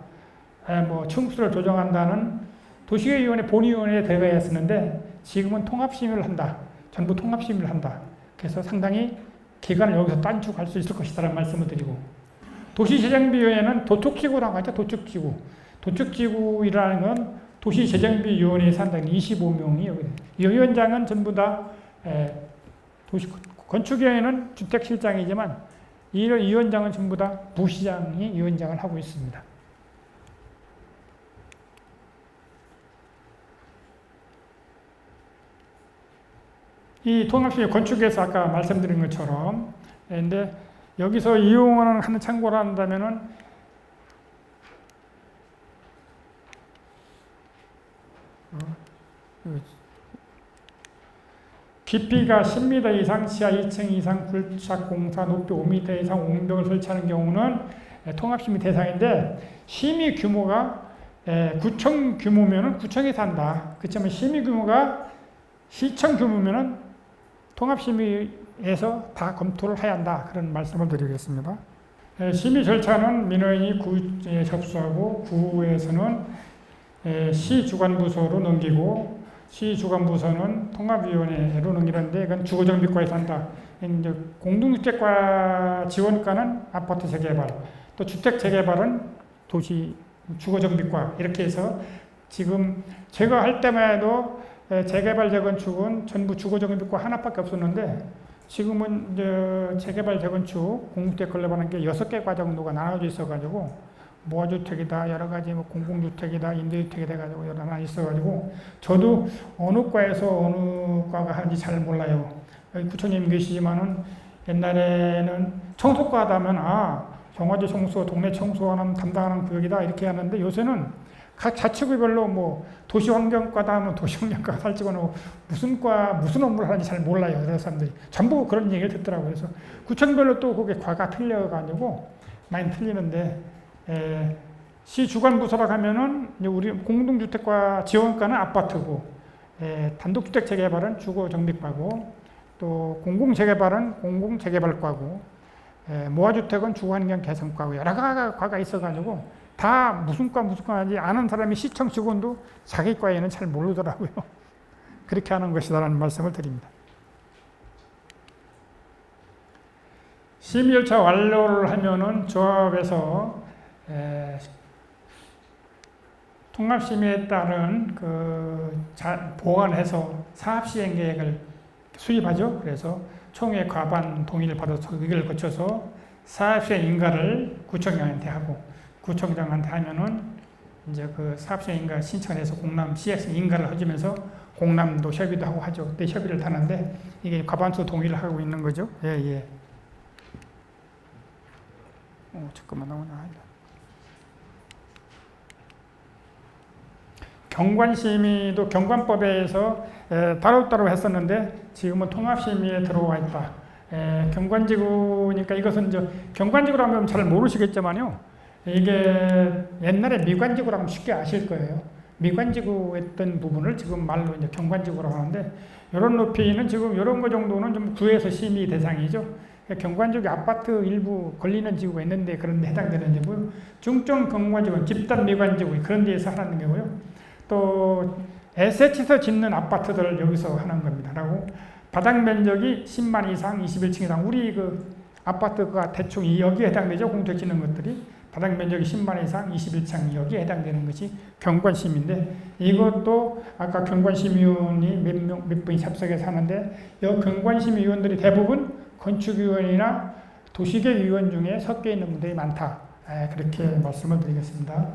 뭐 층수를 조정한다는 도시계획위원회 본위원회에 들어가 있었는데 지금은 통합심의를 한다. 전부 통합심의를 한다. 그래서 상당히 기간을 여기서 단축할 수 있을 것이다라는 말씀을 드리고, 도시재정비위원회는 도축지구라고 하죠. 도축지구. 도축지구이라는 건 도시재정비위원회에서 한다는 25명이 여기. 이 위원장은 전부 다 건축위원회는 주택실장이지만 이 위원장은 전부 다 부시장이 위원장을 하고 있습니다. 이 통합심의 건축에서 아까 말씀드린 것처럼, 근데 여기서 이용하는 참고를 한다면은 깊이가 10m 이상, 지하 2층 이상 굴착공사, 높이 5m 이상 옹벽을 설치하는 경우는 통합심의 대상인데 심의 규모가 구청 규모면은 구청에서 한다. 그렇지만 심의 규모가 시청 규모면은 통합심의에서 다 검토를 해야 한다. 그런 말씀을 드리겠습니다. 심의 절차는 민원인이 구에 접수하고 구에서는 시주관부서로 넘기고 시주관부서는 통합위원회로 넘기는데 이건 주거정비과에서 한다. 이제 공동주택과 지원과는 아파트 재개발, 또 주택 재개발은 도시 주거정비과 이렇게 해서 지금 제가 할 때만 해도 재개발 재건축은 전부 주거정비과 하나밖에 없었는데 지금은 이제 재개발 재건축 공주택 건립하는 게 6개 과 정도가 나눠져 있어가지고 모아주택이다 여러 가지 뭐 공공주택이다 임대주택이 돼가지고 여러 하나 있어가지고 저도 어느 과에서 어느 과가 하는지 잘 몰라요. 여기 구청님 계시지만은 옛날에는 청소과 하다면 정화조 청소, 동네 청소하는 담당하는 구역이다 이렇게 하는데 요새는 각 자치구별로 뭐 도시환경과다 하면 도시환경과가 살찌고 무슨 과 무슨 업무를 하는지 잘 몰라요. 여러 사람들이 전부 그런 얘기를 듣더라고요. 그래서 구청별로 또 그게 과가 틀려가지고 많이 틀리는데 시주관부서라고 하면은 우리 공동주택과 지원과는 아파트고 단독주택 재개발은 주거정비과고 또 공공재개발은 공공재개발과고 모아주택은 주거환경 개선과고 여러 과가 있어가지고 다 무슨 과 하는지 아는 사람이 시청 직원도 자기 과에는 잘 모르더라고요. 그렇게 하는 것이다라는 말씀을 드립니다. 심의 절차 완료를 하면은 조합에서 통합심의에 따른 보완해서 사업시행계획을 수립하죠. 그래서 총회 과반 동의를 받아서 의결을 거쳐서 사업시행 인가를 구청장한테 하고 구청장한테 하면은 이제 그 사업시행 인가 신청해서 공람 CS 인가를 해주면서 공람도 협의도 하고 하죠. 그때 협의를 하는데 이게 과반수 동의를 하고 있는 거죠. 예. 잠깐만 나오나. 경관심의도 경관법에서 따로따로 했었는데 지금은 통합심의에 들어와 있다. 경관지구니까 이것은 이제 경관지구로 하면 잘 모르시겠지만요. 이게 옛날에 미관지구라고 하면 쉽게 아실 거예요. 미관지구 했던 부분을 지금 말로 이제 경관지구라고 하는데 이런 높이는 지금 이런 거 정도는 좀 구에서 심의 대상이죠. 경관지구 아파트 일부 걸리는 지구가 있는데 그런 데 해당되는 지구, 중점 경관지구, 집단 미관지구 그런 데에서 하는 거고요. 또 SH에서 짓는 아파트들을 여기서 하는 겁니다. 라고 바닥 면적이 10만 이상, 21층 이상 우리 그 아파트가 대충 여기에 해당되죠. 공주택 짓는 것들이 바닥 면적이 10만 이상, 21층 여기에 해당되는 것이 경관심의인데 이것도 아까 경관심의위원이 몇 분이 참석해서 하는데 이 경관심의위원들이 대부분 건축위원이나 도시계위원 중에 섞여 있는 분들이 많다. 그렇게 말씀을 드리겠습니다.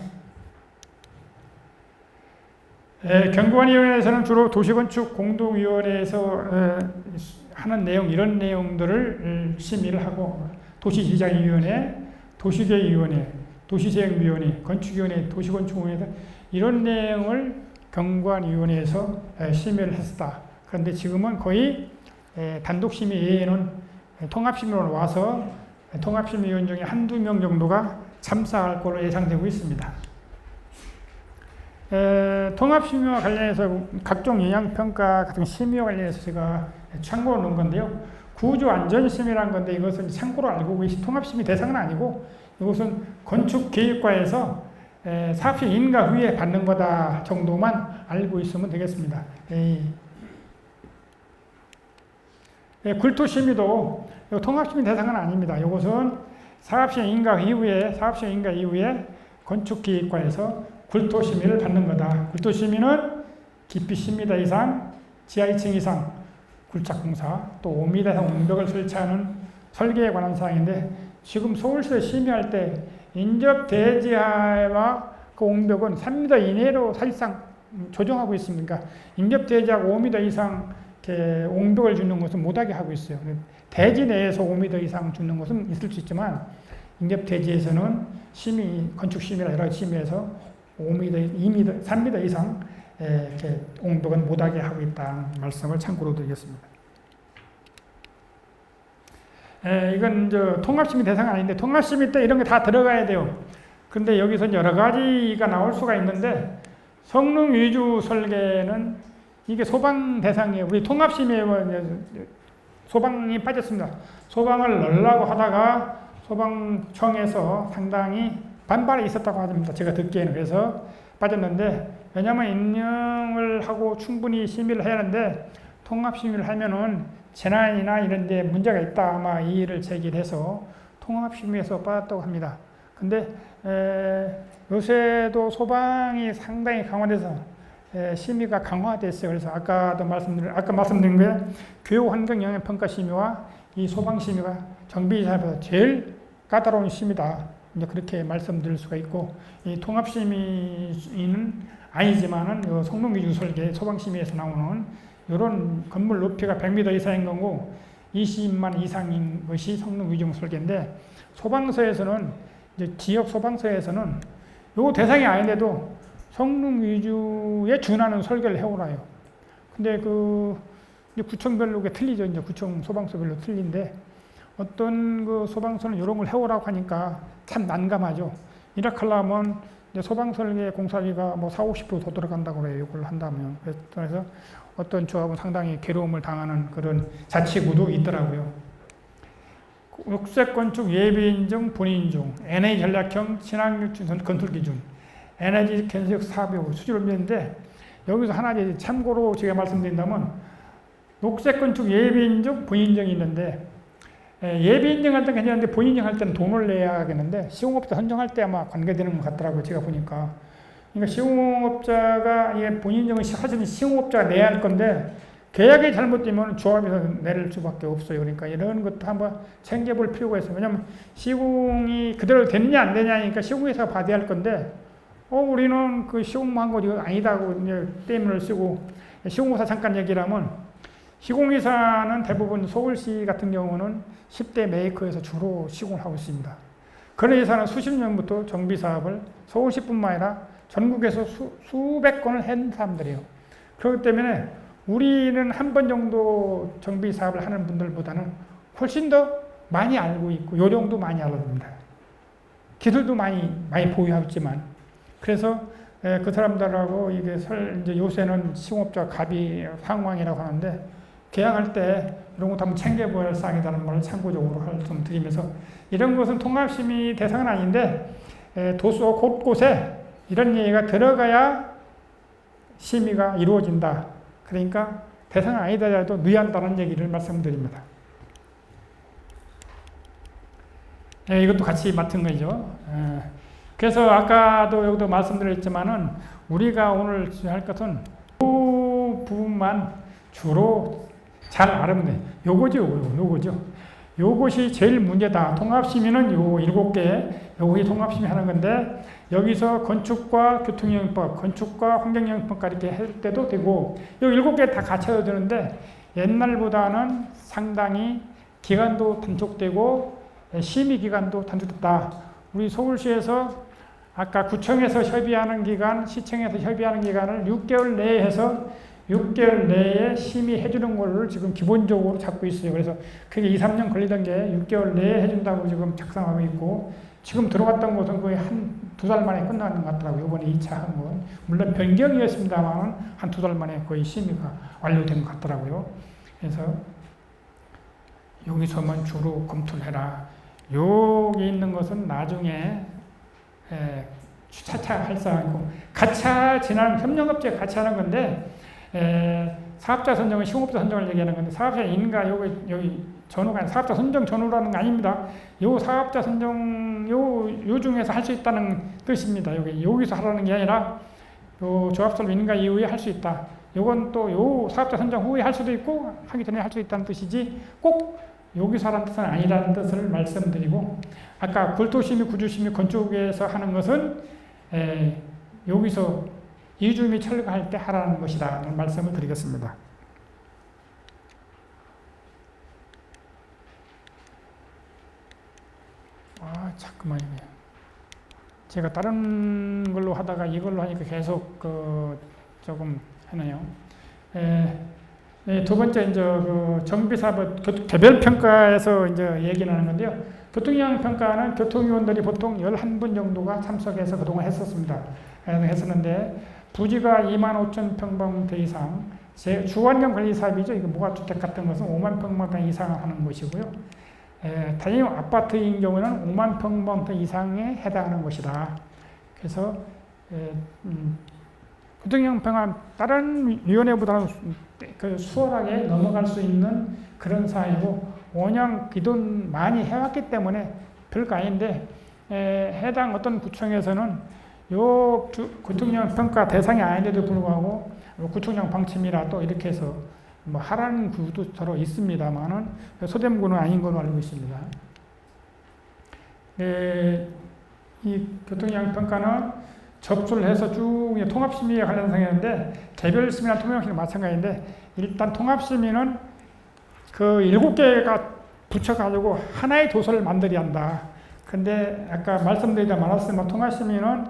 경관위원회에서는 주로 도시건축 공동위원회에서 하는 내용 이런 내용들을 심의를 하고 도시지장위원회, 도시계위원회, 도시재생위원회, 건축위원회, 도시건축위원회 이런 내용을 경관위원회에서 심의를 했었다. 그런데 지금은 거의 단독심의 외에는 통합심의로 와서 통합심의위원 중에 한두 명 정도가 참석할 걸로 예상되고 있습니다. 통합심의와 관련해서 각종 영향평가 같은 심의와 관련해서 제가 참고로 놓은 건데요. 구조안전심의라는 건데 이것은 참고로 알고 계신 통합심의 대상은 아니고 이것은 건축계획과에서 사업시 인가 후에 받는 거다 정도만 알고 있으면 되겠습니다. 굴토심의도 통합심의 대상은 아닙니다. 이것은 사업시행 인가 이후에 건축계획과에서 굴토심의를 받는 거다. 굴토심의는 깊이 10m 이상, 지하 2층 이상 굴착공사, 또 5m 이상 옹벽을 설치하는 설계에 관한 사항인데 지금 서울시에 심의할 때 인접 대지하와 그 옹벽은 3m 이내로 사실상 조정하고 있습니다. 인접 대지하고 5m 이상 옹벽을 주는 것은 못하게 하고 있어요. 대지 내에서 5m 이상 주는 것은 있을 수 있지만 인접 대지에서는 건축 심의나 여러 심의에서 5m, 2m, 3m 이상 이렇게 옹벽은 못하게 하고 있다는 말씀을 참고로 드리겠습니다. 이건 통합심의 대상은 아닌데 통합심의 때 이런 게 다 들어가야 돼요. 근데 여기서 여러 가지가 나올 수가 있는데 성능 위주 설계는 이게 소방 대상이에요. 우리 통합심에 소방이 빠졌습니다. 소방을 넣으려고 하다가 소방청에서 상당히 반발이 있었다고 합니다. 제가 듣기에는. 그래서 빠졌는데, 왜냐하면 임명을 하고 충분히 심의를 해야 하는데 통합심의를 하면은 재난이나 이런 데 문제가 있다 아마 이의를 제기해서 통합심의에서 빠졌다고 합니다. 근데 요새도 소방이 상당히 강화돼서 심의가 강화됐어요. 그래서 아까 말씀드린 게 교육 환경 영향 평가 심의와 이 소방 심의가 정비사업에서 제일 까다로운 심의다. 이제 그렇게 말씀드릴 수가 있고, 이 통합 심의는 아니지만은 성능 위주 설계 소방 심의에서 나오는 이런 건물 높이가 100m 이상인 거고 20만 이상인 것이 성능 위주 설계인데, 소방서에서는 이제 지역 소방서에서는 요 대상이 아닌데도 성능 위주에 준하는 설계를 해오라요. 근데 이제 구청별로 게 틀리죠. 이제 구청 소방서별로 틀린데, 어떤 소방서는 이런 걸 해오라고 하니까 참 난감하죠. 이렇게 하려면 이제 소방 설계 공사비가 뭐 40~50% 더 들어간다고 그래요. 이걸 한다면. 그래서 어떤 조합은 상당히 괴로움을 당하는 그런 자치구도 있더라고요. 녹색 건축 예비 인증 본인 인증, NA 전략형 친환경 건설 기준, 에너지 견적 사업 수주를 했는데, 여기서 하나 참고로 제가 말씀드린다면 녹색 건축 예비 인증 본인 인증이 있는데, 예비 인증할 때는 괜찮은데 본인 인증할 때는 돈을 내야 하겠는데 시공업자 선정할 때 아마 관계되는 것 같더라고요. 제가 보니까. 그러니까 시공업자가 본인 인증은 사실은 시공업자가 내야 할 건데 계약이 잘못되면 조합에서 내릴 수밖에 없어요. 그러니까 이런 것도 한번 챙겨볼 필요가 있어요. 왜냐하면 시공이 그대로 되느냐 안 되냐니까 시공회사가 받아야 할 건데, 우리는 그 시공한 거 이거 아니다고 이제 떼임을 쓰고, 시공회사 잠깐 얘기를 하면, 시공회사는 대부분 서울시 같은 경우는 10대 메이커에서 주로 시공을 하고 있습니다. 그런 회사는 수십 년부터 정비 사업을 서울시뿐만 아니라 전국에서 수백 건을 한 사람들이에요. 그렇기 때문에 우리는 한 번 정도 정비 사업을 하는 분들보다는 훨씬 더 많이 알고 있고 요령도 많이 알아줍니다. 기술도 많이 보유하고 있지만, 그래서 그 사람들하고 이게 이제 요새는 시공업자 갑이 상황이라고 하는데, 계약할 때 이런 것도 한번 챙겨봐야 할 사항이라는 말을 참고적으로 말씀드리면서, 이런 것은 통합심의 대상은 아닌데 도서 곳곳에 이런 얘기가 들어가야 심의가 이루어진다. 그러니까 대상은 아니더라도 누이한다는 얘기를 말씀드립니다. 이것도 같이 맡은 거죠. 그래서 아까도 여기도 말씀드렸지만은 우리가 오늘 할 것은 그 부분만 주로 잘 알으면 돼. 요거죠. 요것이 제일 문제다. 통합심의는 요 7개, 요것이 통합심의 하는 건데, 여기서 건축과 교통영향법, 건축과 환경영향법까지 이렇게 할 때도 되고, 요 7개 다 갖춰야 되는데, 옛날보다는 상당히 기간도 단축되고, 심의 기간도 단축됐다. 우리 서울시에서 아까 구청에서 협의하는 기간, 시청에서 협의하는 기간을 6개월 내에 해서 6개월 내에 심의해 주는 걸로 지금 기본적으로 잡고 있어요. 그래서 그게 2~3년 걸리던 게 6개월 내에 해준다고 지금 작성하고 있고, 지금 들어갔던 것은 거의 한2 달 만에 끝나는 것 같더라고요. 이번에 2차 한 건. 물론 변경이었습니다만 한 2달 만에 거의 심의가 완료된 것 같더라고요. 그래서 여기서만 주로 검토를 해라. 여기 있는 것은 나중에 차차 할 사항이고, 가차 지난 협력업체 같이 하는 건데, 사업자 선정은 시공업자 선정을 얘기하는 건데, 사업자 인가 여기 전후가 아니라 사업자 선정 전후라는 거 아닙니다. 요 사업자 선정 요 중에서 할 수 있다는 뜻입니다. 여기서 하라는 게 아니라 요 조합설립 인가 이후에 할 수 있다. 요건 또 요 사업자 선정 후에 할 수도 있고 하기 전에 할 수 있다는 뜻이지, 꼭 여기서 하라는 뜻은 아니라는 뜻을 말씀드리고, 아까 굴토심의 구주심의 건축에서 하는 것은 여기서 이주 및 철거할 때 하라는 것이다 라는 말씀을 드리겠습니다. 잠깐만요. 제가 다른 걸로 하다가 이걸로 하니까 계속 조금 하네요. 예, 두 번째 이제 그 정비사업 개별 평가에서 이제 얘기를 하는 건데요. 교통영향 평가는 교통위원들이 보통 11분 정도가 참석해서 그동안 했었습니다. 했었는데 부지가 25,000평방미터 이상, 주환경 관리 사업이죠. 이거 모가주택 같은 것은 5만 평방미터 이상 하는 것이고요. 단위 아파트인 경우는 5만 평방미터 이상에 해당하는 것이다. 그래서 교통영향 평가 다른 위원회보다는 수월하게 넘어갈 수 있는 그런 사항이고, 원형 기존 많이 해왔기 때문에 별거 아닌데, 해당 어떤 구청에서는 요 교통영향 평가 대상이 아닌데도 불구하고 구청장 방침이라 또 이렇게 해서 뭐 하라는 구도 서로 있습니다만은 소대문구는 아닌 걸로 알고 있습니다. 이 교통영향 평가는 접수를 해서 쭉 통합심의에 관련 상황인데, 개별심의나 통합심의는 마찬가지인데, 일단 통합심의는 그 7개가 붙여가지고 하나의 도서를 만들어야 한다. 근데 아까 말씀드리다 말았지만 통합심의는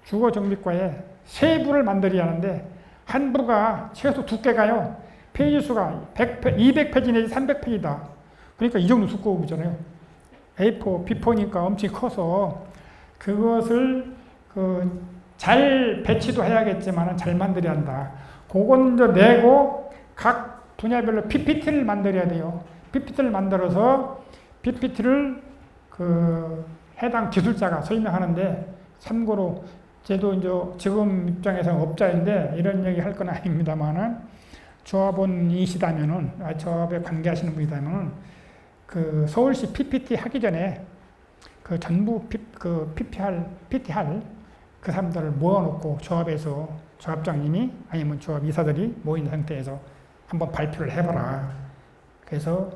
주거정비과에 세 부를 만들어야 하는데, 한 부가 최소 두께가요, 페이지 수가 200페이지 내지 300페이지다. 그러니까 이 정도 두꺼우잖아요. A4, B4니까 엄청 커서 그것을 잘 배치도 해야겠지만 잘 만들어야 한다. 그건 이제 내고 각 분야별로 PPT를 만들어야 돼요. PPT를 만들어서 PPT를 해당 기술자가 설명하는,데 참고로 저도 이제 지금 입장에서 업자인데 이런 얘기 할 건 아닙니다만은, 조합원이시다면은, 조합에 관계하시는 분이다면은 서울시 PPT 하기 전에 전부 PT 할 그 사람들을 모아놓고 조합에서 조합장님이 아니면 조합 이사들이 모인 상태에서 한번 발표를 해봐라. 그래서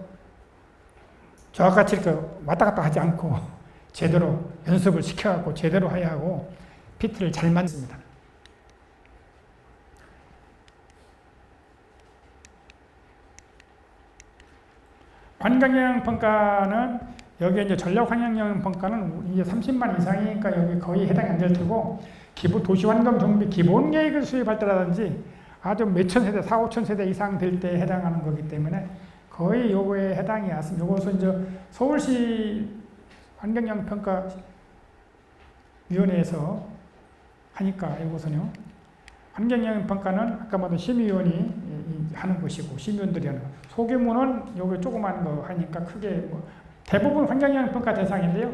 저같이 이렇게 왔다 갔다 하지 않고 제대로 연습을 시켜갖고 제대로 해야 하고 PT를 잘 만듭니다. 환경영향평가는 여기 이제 전략환경영향평가는 이제 30만 이상이니까 여기 거의 해당이 안 될 테고, 도시환경정비 기본계획을 수립할 때라든지 아주 몇천 세대, 4, 5천 세대 이상 될 때 해당하는 거기 때문에 거의 요거에 해당이 왔습니다. 요것은 이제 서울시 환경영향평가위원회에서 하니까 이것은요. 환경영향평가는 아까 말한 심의위원이 하는 것이고, 심의위원들이 하는 거. 소규모는 요거 조그만 거 하니까 크게 대부분 환경영향평가 대상인데요.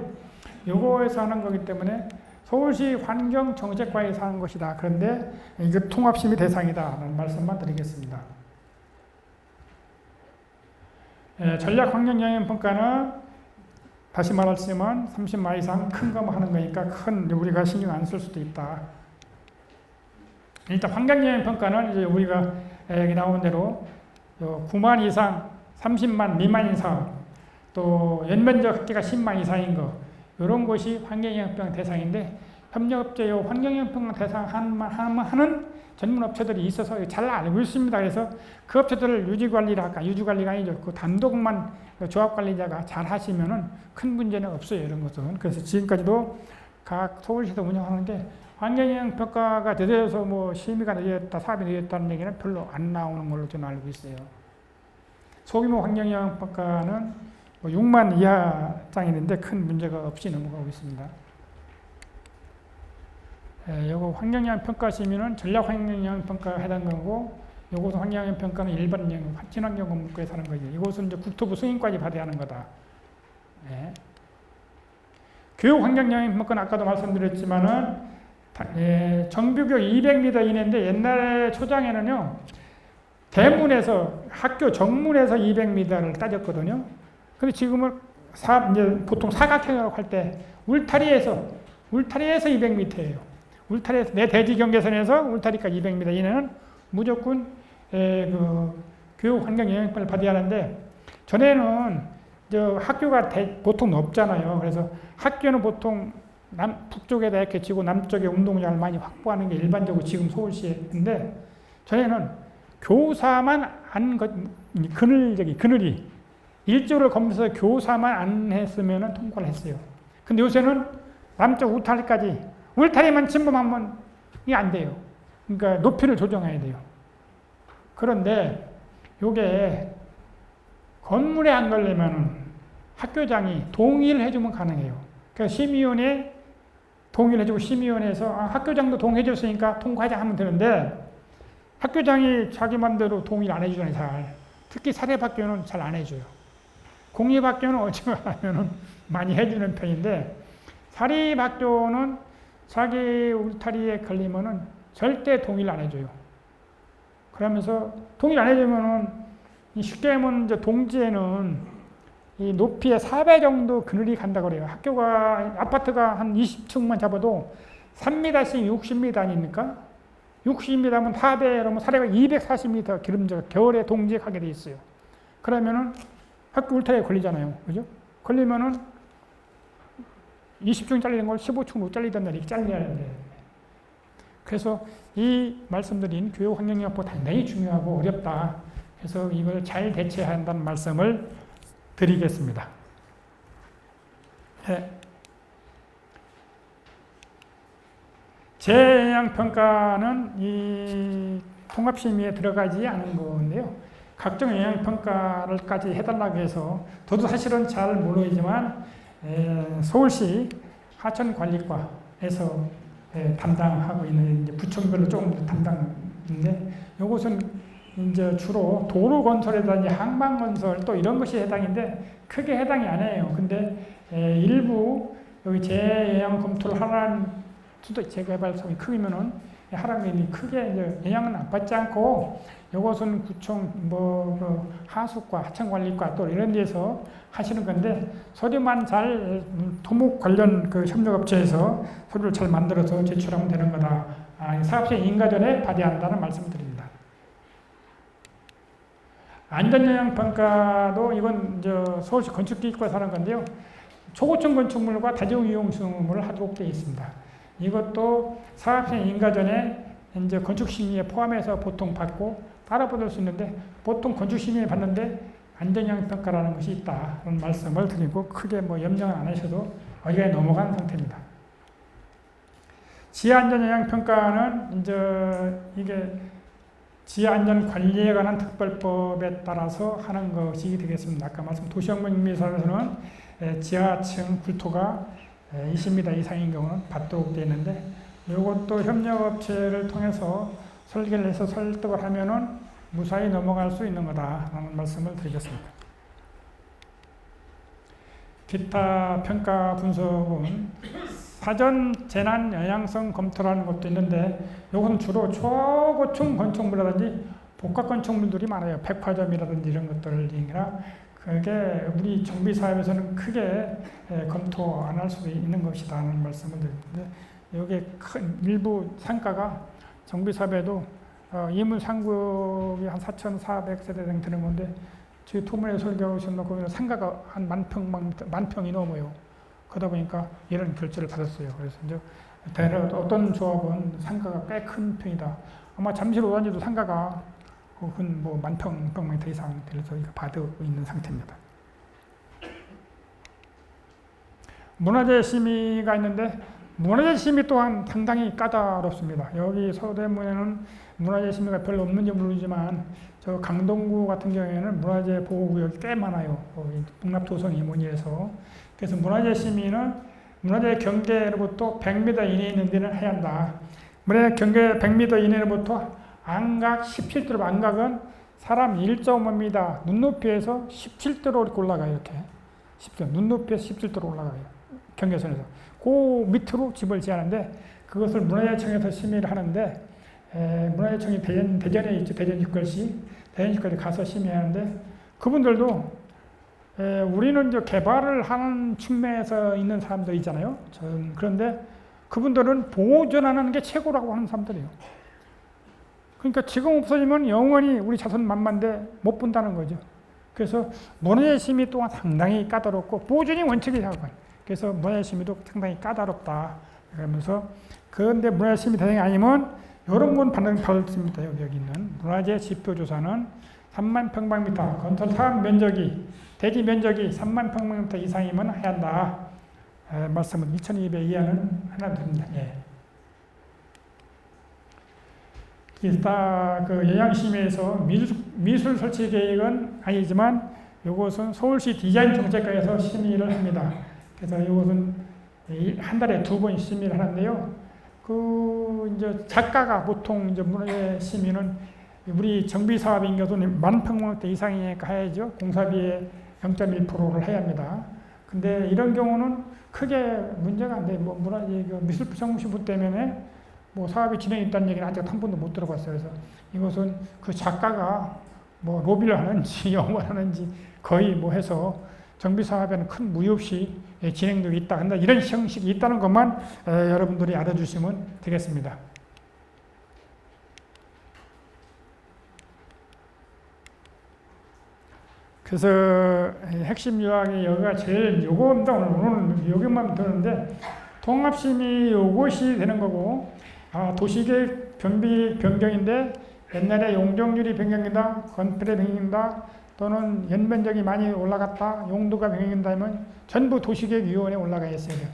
요거에서 하는 거기 때문에 서울시 환경정책과에서 하는 것이다. 그런데 이거 통합심의 대상이다 라는 말씀만 드리겠습니다. 전략환경영향평가는 다시 말하지만 30만 이상 큰 거 하는 거니까 우리가 신경 안 쓸 수도 있다. 일단 환경영향평가는 이제 우리가 여기 나온 대로 9만 이상, 30만 미만인 사업, 또 연면적 합계가 10만 이상인 거, 이런 것이 환경영향평가 대상인데, 협력업체의 환경영향평가 대상 하는 전문업체들이 있어서 잘 알고 있습니다. 그래서 그 업체들을 유지관리가 아니죠. 그 단독만 조합관리자가 잘 하시면은 큰 문제는 없어요. 이런 것은. 그래서 지금까지도 각 서울시에서 운영하는 게 환경영향평가가 늦어서 뭐 심의가 늦었다, 사업이 늦었다는 얘기는 별로 안 나오는 걸로 저는 알고 있어요. 소규모 환경영향평가는 6만 이하 장인인데 큰 문제가 없이 넘어가고 있습니다. 요거 환경영향평가 심의는 전략환경영향평가 해당 거고, 요것은 환경영향평가는 일반 친환경 건물과에서 하는 거죠. 이것은 이제 국토부 승인까지 받아야 하는 거다. 교육 환경영향평가는 아까도 말씀드렸지만은 정규교 200m 이내인데, 옛날에 초장에는요 대문에서 학교 정문에서 200m를 따졌거든요. 근데 지금은 이제 보통 사각형으로 할 때 울타리에서 200m예요. 울타리에서 내 대지 경계선에서 울타리까지 200m 이내는 무조건 교육 환경 영향권을 받아야 하는데, 전에는 학교가 보통 높잖아요. 그래서 학교는 보통 북쪽에다 이렇게 지고 남쪽에 운동장을 많이 확보하는 게 일반적으로 지금 서울시인데, 전에는 교사만 그늘이 일조를 검사해서 교사만 안 했으면 통과를 했어요. 근데 요새는 남쪽 울타리까지, 울타리만 침범하면 이게 안 돼요. 그러니까 높이를 조정해야 돼요. 그런데 요게 건물에 안 걸리면은 학교장이 동의를 해주면 가능해요. 그러니까 심의위원회 동의를 해주고 심의위원회에서 학교장도 동의해줬으니까 통과하자 하면 되는데 학교장이 자기 맘대로 동의를 안 해주잖아요. 잘. 특히 사립학교는 잘 안 해줘요. 공립학교는 어찌하면은 많이 해주는 편인데 사립학교는 자기 울타리에 걸리면은 절대 동의를 안 해줘요. 그러면서 동의를 안 해주면은 쉽게 하면 이제 동지에는 이 높이의 4배 정도 그늘이 간다고 그래요. 학교가, 아파트가 한 20층만 잡아도 3m씩 60m 아닙니까? 60m면 4배, 그러면 사례가 240m 기름져서 겨울에 동지하게 돼 있어요. 그러면은 학교 울타리에 걸리잖아요. 그죠? 걸리면은 20층 잘리는 걸 15층으로 잘리던 날이 잘려야 돼. 그래서 이 말씀드린 교육 환경 양보 상당히 중요하고 어렵다. 그래서 이걸 잘 대처해야 한다는 말씀을 드리겠습니다. 네. 재영향평가는 이 통합심의에 들어가지 않은 건데요. 각종 영향평가를까지 해달라고 해서 저도 사실은 잘 모르지만 서울시 하천관리과에서 담당하고 있는 이제 부총별로 조금 담당인데 이것은 이제 주로 도로 건설이라든지 항만 건설 또 이런 것이 해당인데 크게 해당이 안 해요. 근데 일부 여기 재영향 검토를 하라는 수도 재개발 사업이 크면은 하라면 크게 이제 영향은 안 받지 않고 이것은 구청 하수과 하천관리과 또 이런 데서 하시는 건데 서류만 잘 토목 관련 그 협력업체에서 서류를 잘 만들어서 제출하면 되는 거다. 사업시행 인가 전에 받아야 한다는 말씀을 드립니다. 안전영향평가도 이건 서울시 건축기획과에서 하는 건데요. 초고층 건축물과 다중이용수물을 하도록 되어 있습니다. 이것도 사업시행 인가 전에 이제 건축심의에 포함해서 보통 받고 따라 받을 수 있는데 보통 건축심의에 받는데 안전영향평가라는 것이 있다는 말씀을 드리고 크게 염려는 안 하셔도 어디까지 넘어간 상태입니다. 지하안전영향평가는 이제 이게 지하안전관리에 관한 특별법에 따라서 하는 것이 되겠습니다. 아까 말씀 도시환경미사에서는 지하층 굴토가 20m 이상인 경우는 받도록 되어 있는데 이것도 협력업체를 통해서 설계를 해서 설득을 하면은 무사히 넘어갈 수 있는 거다라는 말씀을 드리겠습니다. 기타 평가 분석은 사전 재난 영향성 검토라는 것도 있는데 이것은 주로 초고층 건축물이라든지 복합 건축물들이 많아요. 백화점이라든지 이런 것들이라 그게 우리 정비사업에서는 크게 검토 안 할 수도 있는 것이라는 말씀을 드리는데 여기에 큰 일부 상가가 정비사업에도 이물 상급이 한 4,400세대 정도 되는 건데 저희 토문에 설계하고 있었는데 거기는 상가가 한 만 평이 넘어요. 그러다 보니까 이런 결제를 받았어요. 그래서 이제 어떤 조합은 상가가 꽤 큰 편이다. 아마 잠실 오단지도 상가가 한 만 평미터 이상 돼서 받고 있는 상태입니다. 문화재 심의가 있는데 문화재 심의 또한 상당히 까다롭습니다. 여기 서대문에는 문화재 심의가 별로 없는지 모르지만 저 강동구 같은 경우에는 문화재 보호구역이 꽤 많아요. 북납도성 이모니에서. 그래서 문화재 심의는 문화재 경계로부터 100m 이내에 있는 데는 해야 한다. 문화재 경계 100m 이내로부터 안각 17도로 안각은 사람 1.5m 눈높이에서 17도로 이렇게 올라가요. 이렇게 17도 눈높이에서 17도로 올라가요. 경계선에서 그 밑으로 집을 지하는데 그것을 문화재청에서 심의를 하는데 문화재청이 대전에 있죠. 대전시끌시 대전시끌시 가서 심의하는데 그분들도 우리는 이제 개발을 하는 측면에서 있는 사람들 있잖아요. 그런데 그분들은 보존하는 게 최고라고 하는 사람들이에요. 그러니까 지금 없어지면 영원히 우리 자손 만만데 못 본다는 거죠. 그래서 문화재 심의 또한 상당히 까다롭고 보존이 원칙이라고 해요. 그래서 문화재 심의도 상당히 까다롭다. 그러면서 그런데 문화재 심의 대상이 아니면 이런 건 받습니다. 여기 있는 문화재 지표 조사는 3만 평방미터 건설 사업 면적이 대지 면적이 3만 평방미터 이상이면 해야 한다. 말씀은 2200 이하는 하나 드립니다. 예. 그 요양심의에서 미술 설치 계획은 아니지만 이것은 서울시 디자인 정책과에서 심의를 합니다. 그래서 이것은 한 달에 2번 심의를 하는데요. 그 이제 작가가 보통 이제 문화재 심의는 우리 정비 사업인 경우는 10,000평대 이상이니까 해야죠. 공사비의 0.1%를 해야 합니다. 근데 이런 경우는 크게 문제가 안 돼요. 뭐 문화재 미술부 정시부 때문에 뭐 사업이 진행이 있다는 얘기는 아직 한 번도 못 들어봤어요. 그래서 이것은 그 작가가 뭐 로비를 하는지 영업을 하는지 거의 뭐 해서 정비 사업에는 큰 무리 없이 진행되고 있다. 근데 이런 형식이 있다는 것만 여러분들이 알아주시면 되겠습니다. 그래서 핵심 요약이 여기가 제일 요겁니다. 오늘 여기만 드는데 통합심의 요것이 되는 거고 도시계획 변경인데 옛날에 용적률이 변경이다, 건폐의 변경이다, 또는 연면적이 많이 올라갔다, 용도가 변경된다면 전부 도시계획위원회에 올라가 있어야 돼요.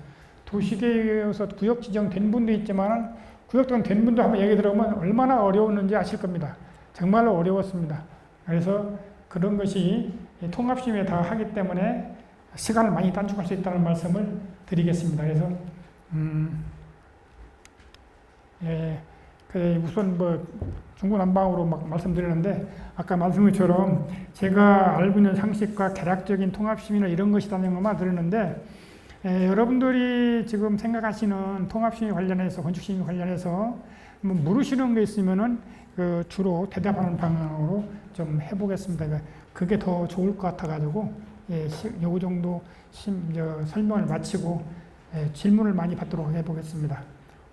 도시계획에서 구역 지정된 분도 있지만 구역 지정된 분도 한번 얘기 들어보면 얼마나 어려웠는지 아실 겁니다. 정말로 어려웠습니다. 그래서 그런 것이 통합심의에 다 하기 때문에 시간을 많이 단축할 수 있다는 말씀을 드리겠습니다. 그래서 우선 뭐 중구난방으로 막 말씀드리는데 아까 말씀드린 것처럼 제가 알고 있는 상식과 대략적인 통합심의는 이런 것이라는 것만 들었는데 여러분들이 지금 생각하시는 통합심의 관련해서 건축심의 관련해서 뭐 물으시는 게 있으면은 주로 대답하는 방향으로 좀 해보겠습니다. 그게 더 좋을 것 같아가지고 요 정도 설명을 마치고 질문을 많이 받도록 해보겠습니다.